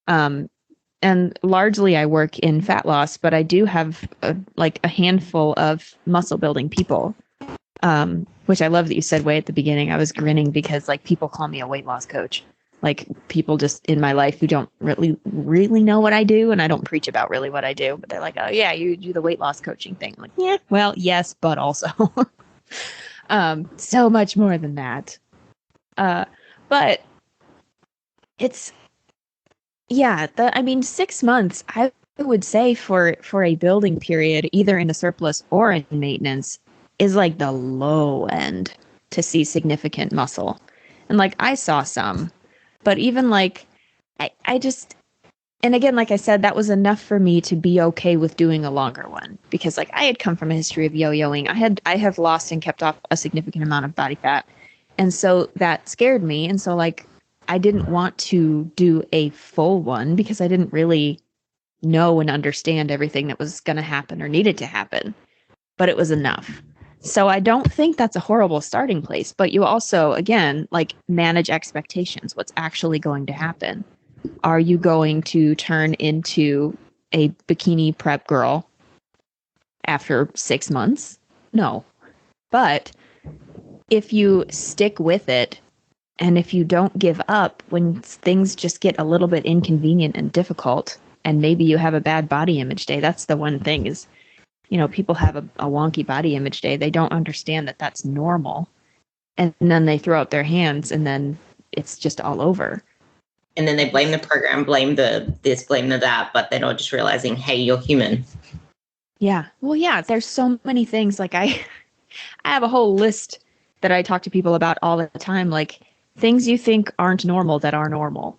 And largely I work in fat loss, but I do have a handful of muscle building people, which I love that you said way at the beginning. I was grinning because like people call me a weight loss coach. Like, people just in my life who don't really know what I do, and I don't preach about really what I do, but they're like, oh yeah, you do the weight loss coaching thing. I'm like, yeah, well, yes, but also so much more than that. But it's Yeah, I mean, 6 months, I would say for a building period, either in a surplus or in maintenance, is like the low end to see significant muscle. And like I saw some, but even like I just and again, like I said, that was enough for me to be okay with doing a longer one because like I had come from a history of yo-yoing. I have lost and kept off a significant amount of body fat. And so that scared me. And so like I didn't want to do a full one because I didn't really know and understand everything that was going to happen or needed to happen. But it was enough. So I don't think that's a horrible starting place, but you also again like manage expectations. What's actually going to happen? Are you going to turn into a bikini prep girl after 6 months? No. But if you stick with it and if you don't give up when things just get a little bit inconvenient and difficult, and maybe you have a bad body image day, that's the one thing is, people have a wonky body image day. They don't understand that that's normal. And then they throw up their hands and then it's just all over. And then they blame the program, blame the this, blame the that, but they're not just realizing, hey, you're human. Yeah. Well, yeah, there's so many things. Like I have a whole list that I talk to people about all the time, like things you think aren't normal that are normal.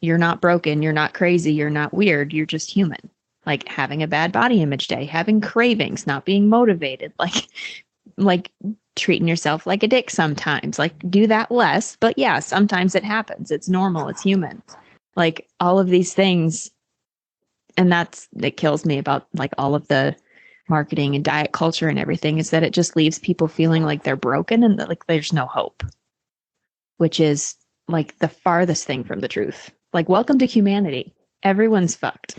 You're not broken, you're not crazy, you're not weird, you're just human. Like having a bad body image day, having cravings, not being motivated, like treating yourself like a dick sometimes. Like do that less, but yeah, sometimes it happens. It's normal, it's human. Like all of these things, and that kills me about like all of the marketing and diet culture and everything, is that it just leaves people feeling like they're broken and that like there's no hope, which is like the farthest thing from the truth. Like welcome to humanity. Everyone's fucked.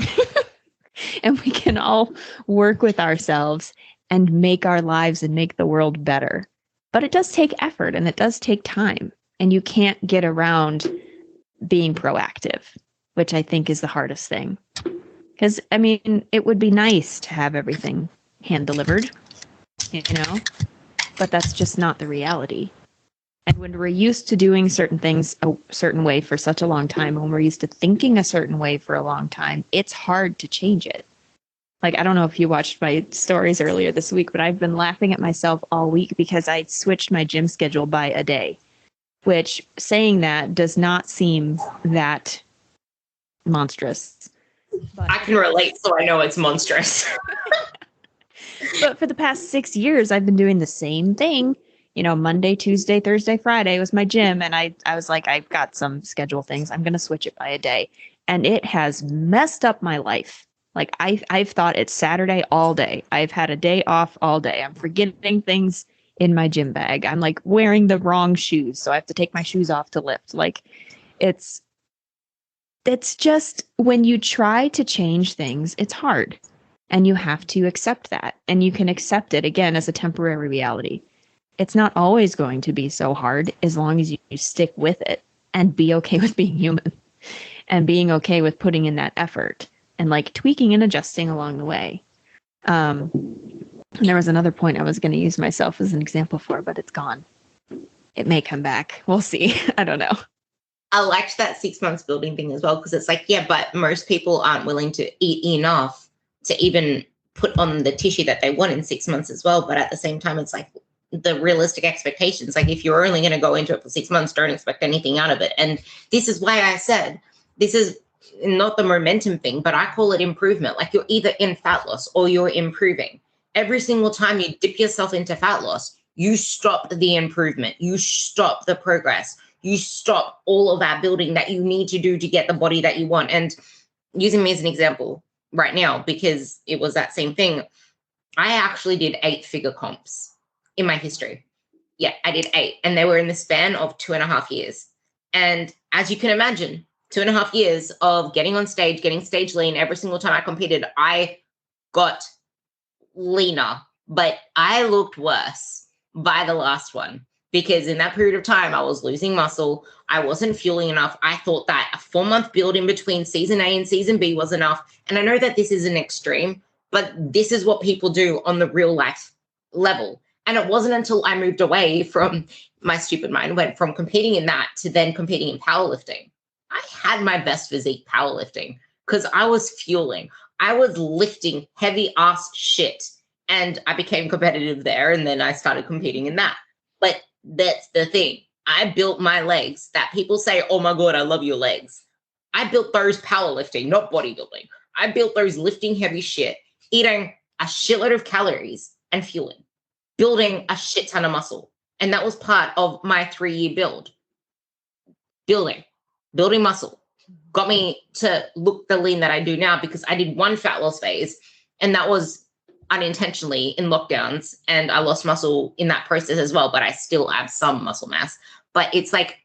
And we can all work with ourselves and make our lives and make the world better. But it does take effort and it does take time. And you can't get around being proactive, which I think is the hardest thing. Because, I mean, it would be nice to have everything hand delivered, but that's just not the reality. And when we're used to doing certain things a certain way for such a long time, when we're used to thinking a certain way for a long time, it's hard to change it. Like, I don't know if you watched my stories earlier this week, but I've been laughing at myself all week because I switched my gym schedule by a day, which saying that does not seem that monstrous. But I can relate, so I know it's monstrous. But for the past 6 years, I've been doing the same thing. Monday, Tuesday, Thursday, Friday was my gym. And I was like, I've got some schedule things. I'm going to switch it by a day. And it has messed up my life. Like I've thought it's Saturday all day. I've had a day off all day. I'm forgetting things in my gym bag. I'm like wearing the wrong shoes. So I have to take my shoes off to lift. Like it's just when you try to change things, it's hard. And you have to accept that. And you can accept it again as a temporary reality. It's not always going to be so hard as long as you stick with it and be okay with being human and being okay with putting in that effort and like tweaking and adjusting along the way. And there was another point I was going to use myself as an example for, but it's gone. It may come back. We'll see. I don't know. I liked that 6 months building thing as well, because it's like, yeah, but most people aren't willing to eat enough to even put on the tissue that they want in 6 months as well. But at the same time, it's like the realistic expectations. Like if you're only going to go into it for 6 months, don't expect anything out of it. And this is why I said this is not the momentum thing, but I call it improvement. Like you're either in fat loss or you're improving. Every single time you dip yourself into fat loss, you stop the improvement. You stop the progress. You stop all of that building that you need to do to get the body that you want. And using me as an example right now, because it was that same thing, I actually did 8-figure comps in my history. Yeah, I did 8. And they were in the span of 2.5 years. And as you can imagine, 2.5 years of getting on stage, getting stage lean. Every single time I competed, I got leaner, but I looked worse by the last one. Because in that period of time, I was losing muscle. I wasn't fueling enough. I thought that a 4-month build in between season A and season B was enough. And I know that this is an extreme, but this is what people do on the real life level. And it wasn't until I moved away from my stupid mind, went from competing in that to then competing in powerlifting. I had my best physique powerlifting because I was fueling. I was lifting heavy ass shit, and I became competitive there, and then I started competing in that. But that's the thing. I built my legs that people say, oh my God, I love your legs. I built those powerlifting, not bodybuilding. I built those lifting heavy shit, eating a shitload of calories and fueling, building a shit ton of muscle. And that was part of my 3-year build. Building muscle got me to look the lean that I do now because I did one fat loss phase, and that was unintentionally in lockdowns, and I lost muscle in that process as well, but I still have some muscle mass. But it's like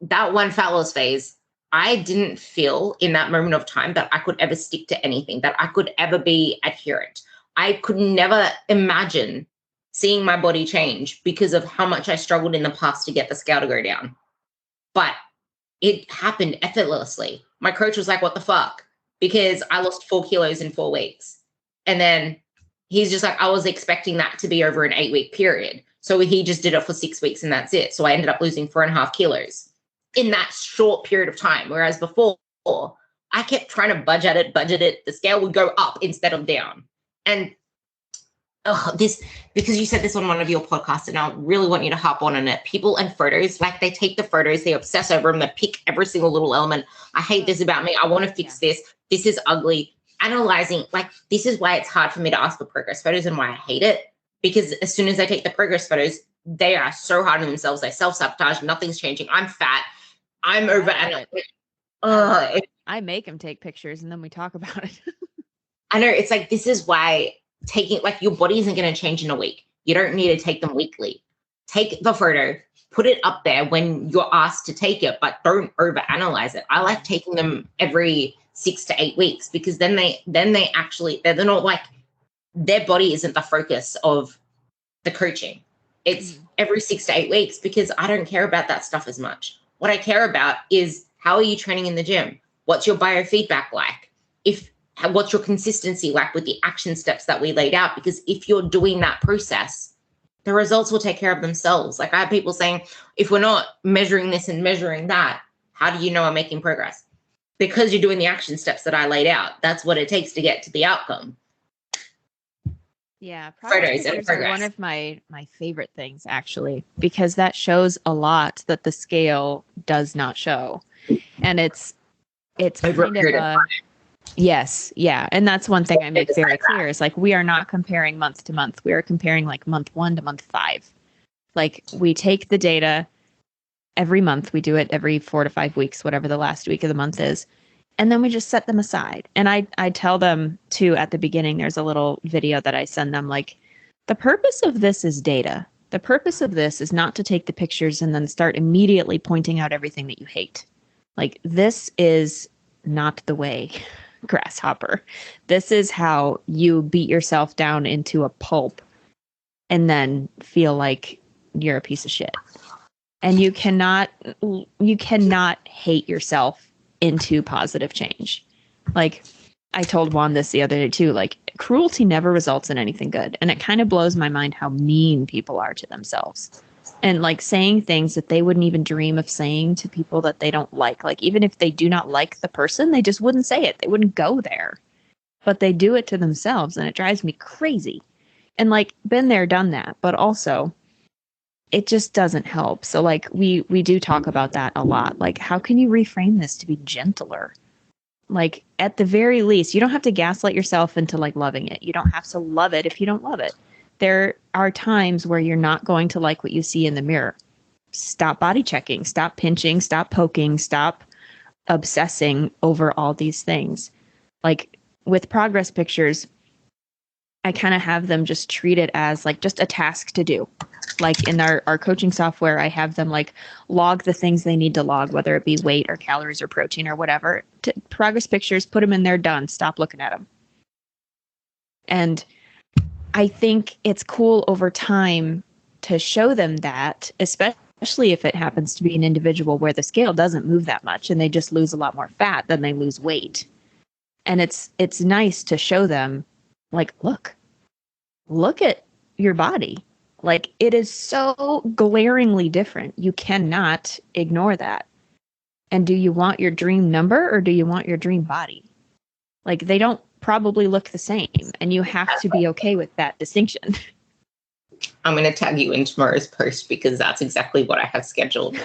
that one fat loss phase, I didn't feel in that moment of time that I could ever stick to anything, that I could ever be adherent. I could never imagine seeing my body change because of how much I struggled in the past to get the scale to go down. But it happened effortlessly. My coach was like, what the fuck? Because I lost 4 kilos in 4 weeks. And then he's just like, I was expecting that to be over an 8-week period. So he just did it for 6 weeks and that's it. So I ended up losing 4.5 kilos in that short period of time. Whereas before, I kept trying to budget it. The scale would go up instead of down. And because you said this on one of your podcasts, and I really want you to hop on it. People and photos, like they take the photos, they obsess over them, they pick every single little element. I hate this about me. I want to fix this. This is ugly. Analyzing, like this is why it's hard for me to ask for progress photos and why I hate it. Because as soon as I take the progress photos, they are so hard on themselves. They self-sabotage. Nothing's changing. I'm fat. I'm over. I make them take pictures and then we talk about it. I know. It's like, this is why taking, like, your body isn't going to change in a week. You don't need to take them weekly. Take the photo, put it up there when you're asked to take it, but don't overanalyze it. I like taking them every 6 to 8 weeks because then they actually, they're not like, their body isn't the focus of the coaching. It's every 6 to 8 weeks because I don't care about that stuff as much. What I care about is, how are you training in the gym? What's your biofeedback like? What's your consistency like with the action steps that we laid out? Because if you're doing that process, the results will take care of themselves. Like, I have people saying, if we're not measuring this and measuring that, how do you know I'm making progress? Because you're doing the action steps that I laid out. That's what it takes to get to the outcome. Yeah, photos and progress are one of my favorite things, actually, because that shows a lot that the scale does not show. And it's kind of yes. Yeah. And that's one thing I make very clear is, like, we are not comparing month to month. We are comparing like month 1 to month 5. Like, we take the data every month. We do it every 4 to 5 weeks, whatever the last week of the month is. And then we just set them aside. And I tell them too, at the beginning, there's a little video that I send them, like, the purpose of this is data. The purpose of this is not to take the pictures and then start immediately pointing out everything that you hate. Like, this is not the way, grasshopper. This is how you beat yourself down into a pulp and then feel like you're a piece of shit. And you cannot hate yourself into positive change. Like, I told Juan this the other day too, like, cruelty never results in anything good. And it kind of blows my mind how mean people are to themselves. And like saying things that they wouldn't even dream of saying to people that they don't like. Like, even if they do not like the person, they just wouldn't say it. They wouldn't go there. But they do it to themselves, and it drives me crazy. And like, been there, done that. But also, it just doesn't help. So like, we do talk about that a lot. Like, how can you reframe this to be gentler? Like, at the very least, you don't have to gaslight yourself into like loving it. You don't have to love it if you don't love it. There are times where you're not going to like what you see in the mirror. Stop body checking, stop pinching, stop poking, stop obsessing over all these things. Like, with progress pictures, I kind of have them just treat it as like just a task to do. Like, in our coaching software, I have them like log the things they need to log, whether it be weight or calories or protein or whatever. Progress pictures, put them in there, done. Stop looking at them. And I think it's cool over time to show them that, especially if it happens to be an individual where the scale doesn't move that much and they just lose a lot more fat than they lose weight. And it's nice to show them, like, look at your body. Like, it is so glaringly different. You cannot ignore that. And do you want your dream number or do you want your dream body? Like, they don't probably look the same, and you have to be okay with that distinction. I'm going to tag you in tomorrow's post because that's exactly what I have scheduled.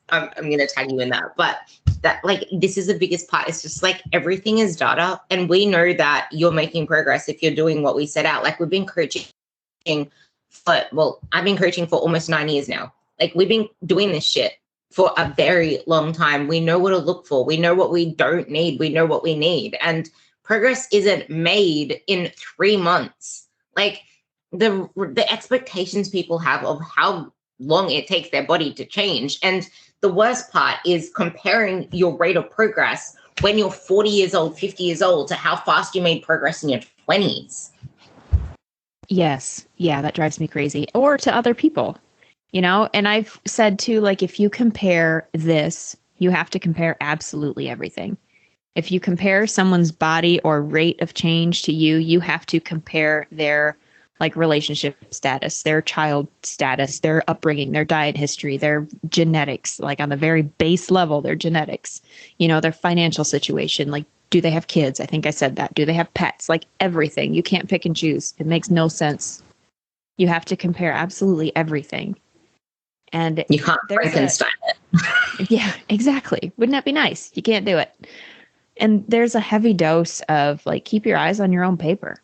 I'm going to tag you in that. But that, like, this is the biggest part. It's just like everything is data, and we know that you're making progress if you're doing what we set out. Like, we've been coaching I've been coaching for almost 9 years now. Like, we've been doing this shit for a very long time. We know what to look for. We know what we don't need. We know what we need. And progress isn't made in 3 months. Like, the expectations people have of how long it takes their body to change. And the worst part is comparing your rate of progress when you're 40 years old, 50 years old, to how fast you made progress in your 20s. Yes. Yeah, that drives me crazy. Or to other people, you know? And I've said too, like, if you compare this, you have to compare absolutely everything. If you compare someone's body or rate of change to you, you have to compare their like relationship status, their child status, their upbringing, their diet history, their genetics, like on the very base level, their genetics, you know, their financial situation. Like, do they have kids? I think I said that. Do they have pets? Like, everything. You can't pick and choose. It makes no sense. You have to compare absolutely everything. And you can't Frankenstein it. Yeah, exactly. Wouldn't that be nice? You can't do it. And there's a heavy dose of like, keep your eyes on your own paper.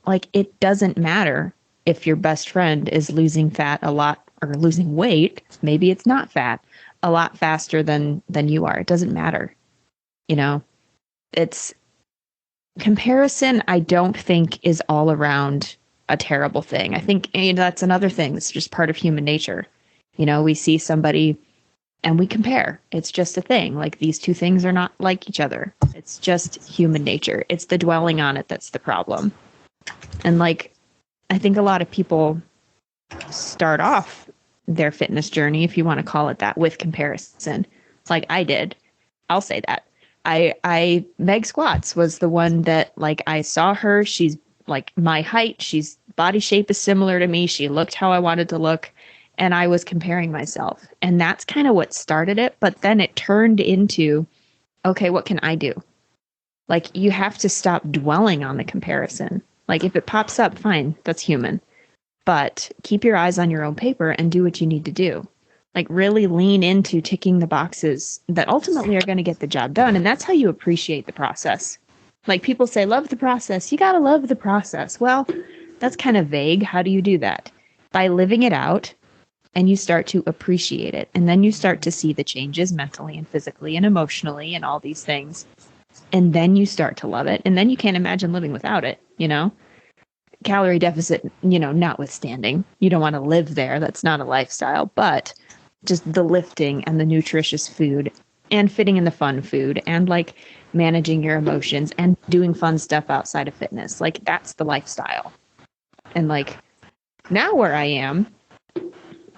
Like, it doesn't matter if your best friend is losing fat a lot or losing weight. Maybe it's not fat a lot faster than you are. It doesn't matter. You know, it's comparison. I don't think is all around a terrible thing. I think, you know, that's another thing. That's just part of human nature. You know, we see somebody and we compare. It's just a thing. Like, these two things are not like each other. It's just human nature. It's the dwelling on it that's the problem. And like, I think a lot of people start off their fitness journey, if you want to call it that, with comparison. Like I did. I'll say that. Meg Squats was the one that, like, I saw her. She's like my height. She's body shape is similar to me. She looked how I wanted to look. And I was comparing myself. And that's kind of what started it. But then it turned into, okay, what can I do? Like, you have to stop dwelling on the comparison. Like, if it pops up, fine, that's human. But keep your eyes on your own paper and do what you need to do. Like, really lean into ticking the boxes that ultimately are going to get the job done. And that's how you appreciate the process. Like, people say, love the process. You got to love the process. Well, that's kind of vague. How do you do that? By living it out, and you start to appreciate it. And then you start to see the changes mentally and physically and emotionally and all these things. And then you start to love it. And then you can't imagine living without it, you know? Calorie deficit, you know, notwithstanding. You don't want to live there. That's not a lifestyle. But just the lifting and the nutritious food and fitting in the fun food and like managing your emotions and doing fun stuff outside of fitness. Like, that's the lifestyle. And like, now where I am,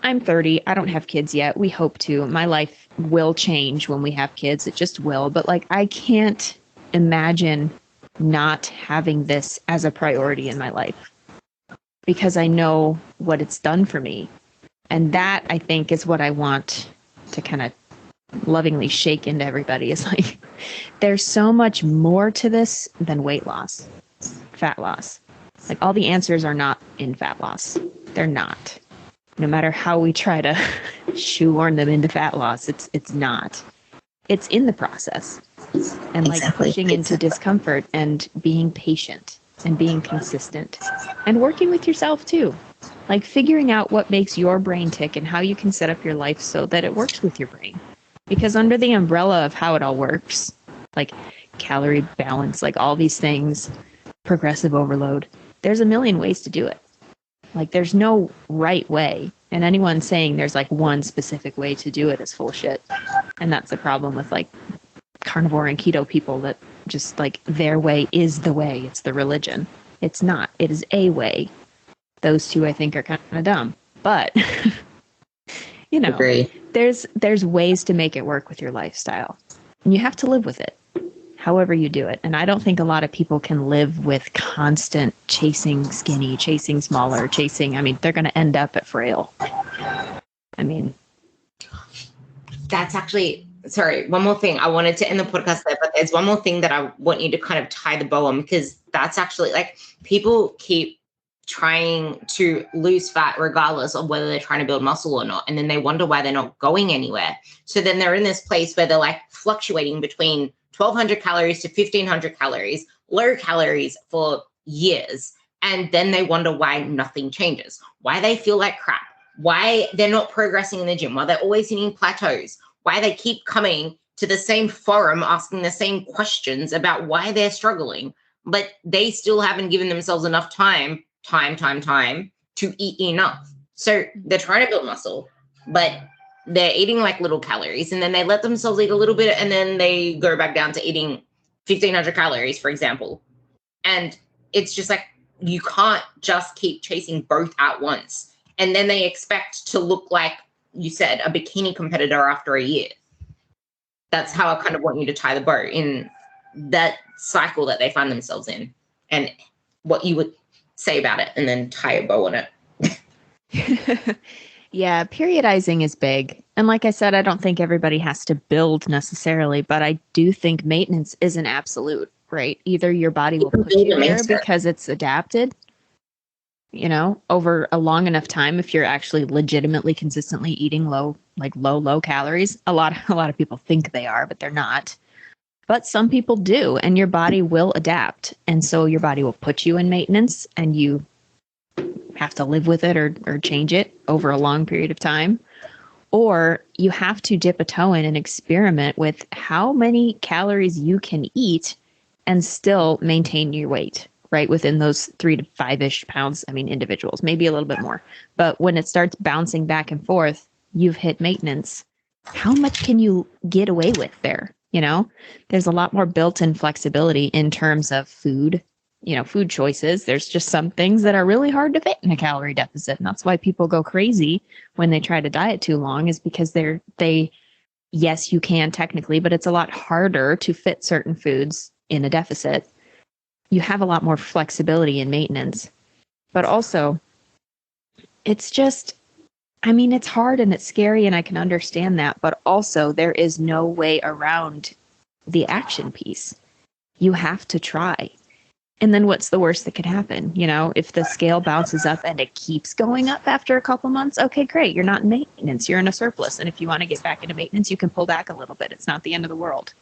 I'm 30. I don't have kids yet. We hope to. My life will change when we have kids. It just will. But like, I can't imagine not having this as a priority in my life because I know what it's done for me. And that, I think, is what I want to kind of lovingly shake into everybody, is like, there's so much more to this than weight loss, fat loss. Like, all the answers are not in fat loss. They're not. No matter how we try to shoehorn them into fat loss, it's not. It's in the process. And like pushing into discomfort and being patient and being consistent and working with yourself too. Like figuring out what makes your brain tick and how you can set up your life so that it works with your brain. Because under the umbrella of how it all works, like calorie balance, like all these things, progressive overload, there's a million ways to do it. Like, there's no right way. And anyone saying there's like one specific way to do it is full shit. And that's the problem with like carnivore and keto people, that just like their way is the way. It's the religion. It's not. It is a way. Those two, I think, are kind of dumb. But, you know, there's ways to make it work with your lifestyle. And you have to live with it, however you do it. And I don't think a lot of people can live with constant chasing skinny, chasing smaller, I mean, they're going to end up at frail. I mean, that's actually, sorry, one more thing. I wanted to end the podcast there, but there's one more thing that I want you to kind of tie the bow on, because that's actually like people keep trying to lose fat regardless of whether they're trying to build muscle or not. And then they wonder why they're not going anywhere. So then they're in this place where they're like fluctuating between 1,200 calories to 1,500 calories, low calories for years. And then they wonder why nothing changes, why they feel like crap, why they're not progressing in the gym, why they're always hitting plateaus, why they keep coming to the same forum asking the same questions about why they're struggling, but they still haven't given themselves enough time to eat enough. So they're trying to build muscle, but they're eating like little calories, and then they let themselves eat a little bit, and then they go back down to eating 1,500 calories, for example. And it's just like, you can't just keep chasing both at once. And then they expect to look like, you said, a bikini competitor after a year. That's how I kind of want you to tie the bow in that cycle that they find themselves in, and what you would say about it, and then tie a bow on it. Yeah, periodizing is big. And like I said, I don't think everybody has to build necessarily, but I do think maintenance is an absolute, right? Either your body will put you there because it's adapted, you know, over a long enough time. If you're actually legitimately consistently eating low calories, a lot of people think they are, but they're not. But some people do, and your body will adapt. And so your body will put you in maintenance, and you have to live with it or change it over a long period of time. Or you have to dip a toe in and experiment with how many calories you can eat and still maintain your weight, right? Within those 3 to 5-ish pounds. I mean, individuals, maybe a little bit more. But when it starts bouncing back and forth, you've hit maintenance. How much can you get away with there? You know, there's a lot more built-in flexibility in terms of food, you know, food choices. There's just some things that are really hard to fit in a calorie deficit. And that's why people go crazy when they try to diet too long, is because yes, you can technically, but it's a lot harder to fit certain foods in a deficit. You have a lot more flexibility in maintenance, but also it's just, I mean, it's hard and it's scary, and I can understand that, but also there is no way around the action piece. You have to try. And then what's the worst that could happen? You know, if the scale bounces up and it keeps going up after a couple months, okay, great. You're not in maintenance. You're in a surplus. And if you want to get back into maintenance, you can pull back a little bit. It's not the end of the world.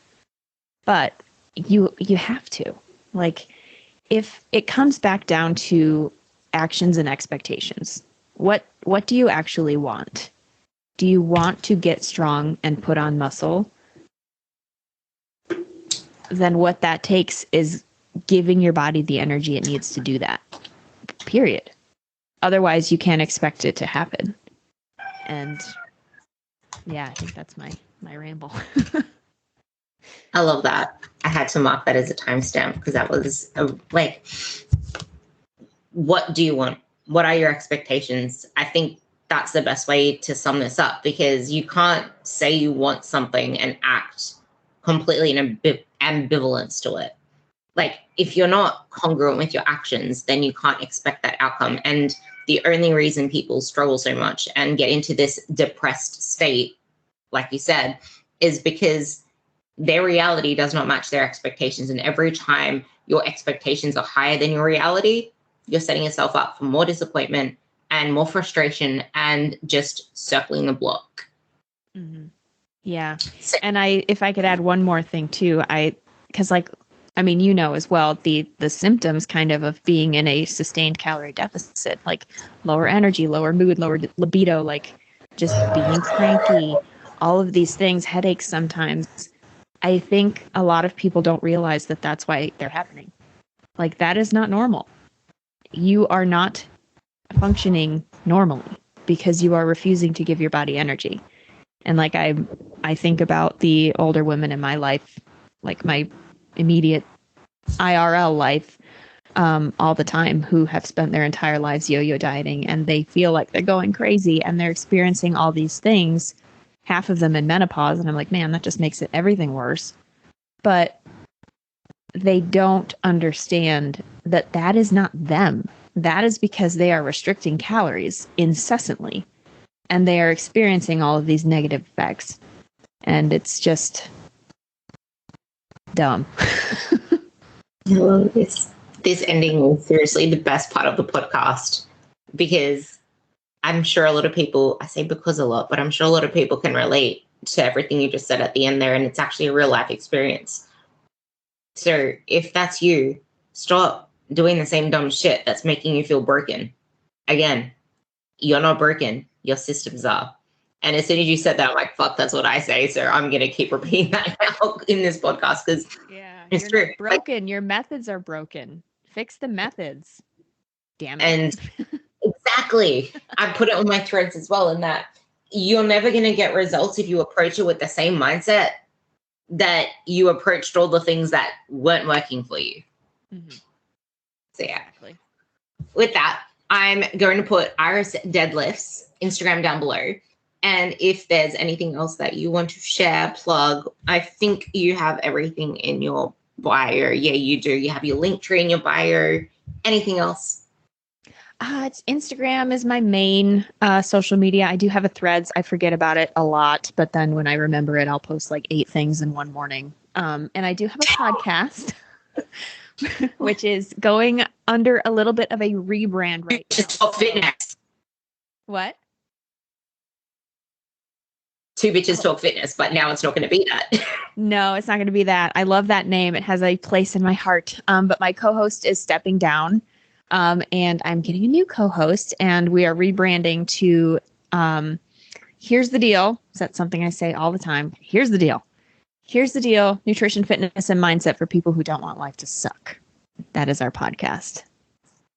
But you have to. Like, if it comes back down to actions and expectations, what do you actually want? Do you want to get strong and put on muscle? Then what that takes is giving your body the energy it needs to do that. Period. Otherwise, you can't expect it to happen. And yeah, I think that's my ramble. I love that. I had to mark that as a timestamp, because that was like, what do you want? What are your expectations? I think that's the best way to sum this up, because you can't say you want something and act completely in ambivalence to it. Like, if you're not congruent with your actions, then you can't expect that outcome. And the only reason people struggle so much and get into this depressed state, like you said, is because their reality does not match their expectations. And every time your expectations are higher than your reality, you're setting yourself up for more disappointment and more frustration and just circling the block. Mm-hmm. Yeah. And if I could add one more thing too, because like, I mean, you know, as well, the symptoms kind of being in a sustained calorie deficit, like lower energy, lower mood, lower libido, like just being cranky, all of these things, headaches sometimes. I think a lot of people don't realize that that's why they're happening. Like, that is not normal. You are not functioning normally because you are refusing to give your body energy. And like, I think about the older women in my life, like my immediate IRL life, all the time, who have spent their entire lives yo-yo dieting, and they feel like they're going crazy and they're experiencing all these things, half of them in menopause. And I'm like, man, that just makes everything worse. But they don't understand that that is not them. That is because they are restricting calories incessantly, and they are experiencing all of these negative effects. And it's just dumb. Well, this ending is seriously the best part of the podcast, because I'm sure a lot of people, I say because a lot, but I'm sure a lot of people can relate to everything you just said at the end there. And it's actually a real life experience. So if that's you, stop doing the same dumb shit that's making you feel broken. Again, you're not broken. Your systems are. And as soon as you said that, I'm like, fuck, that's what I say. So I'm going to keep repeating that now in this podcast, because it's you're true. not broken. Your methods are broken. Fix the methods. Damn it. And exactly. I put it on my threads as well, in that you're never going to get results if you approach it with the same mindset that you approached all the things that weren't working for you. Mm-hmm. So yeah. Exactly. With that, I'm going to put Iris Deadlifts Instagram down below. And if there's anything else that you want to share, plug, I think you have everything in your bio. Yeah, you do. You have your link tree in your bio. Anything else? It's Instagram is my main social media. I do have a Threads. I forget about it a lot, but then when I remember it, I'll post like 8 things in one morning. And I do have a podcast, which is going under a little bit of a rebrand right now. Talk Fitness. What? Two Bitches Talk Fitness, but now it's not going to be that. No, it's not going to be that. I love that name. It has a place in my heart. But my co-host is stepping down. And I'm getting a new co-host, and we are rebranding to Here's the Deal. Is that something I say all the time? Here's the deal. Here's the deal. Nutrition, fitness, and mindset for people who don't want life to suck. That is our podcast.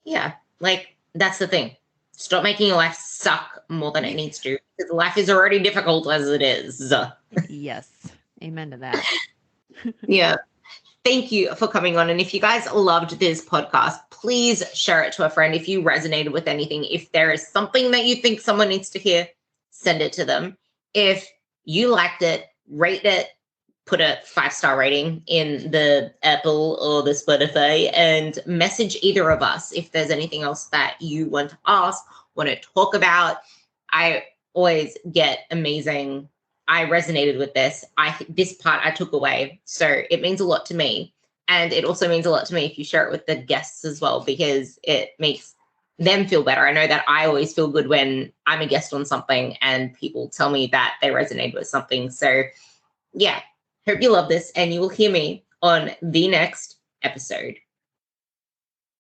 Yeah, like that's the thing. Stop making your life suck more than it needs to, because life is already difficult as it is. Yes. Amen to that. Yeah. Thank you for coming on. And if you guys loved this podcast, please share it to a friend. If you resonated with anything, if there is something that you think someone needs to hear, send it to them. If you liked it, rate it, put a 5-star rating in the Apple or the Spotify, and message either of us if there's anything else that you want to ask, want to talk about. I always get amazing. I resonated with this. This part I took away. So it means a lot to me. And it also means a lot to me if you share it with the guests as well, because it makes them feel better. I know that I always feel good when I'm a guest on something and people tell me that they resonate with something. So yeah, hope you love this, and you will hear me on the next episode.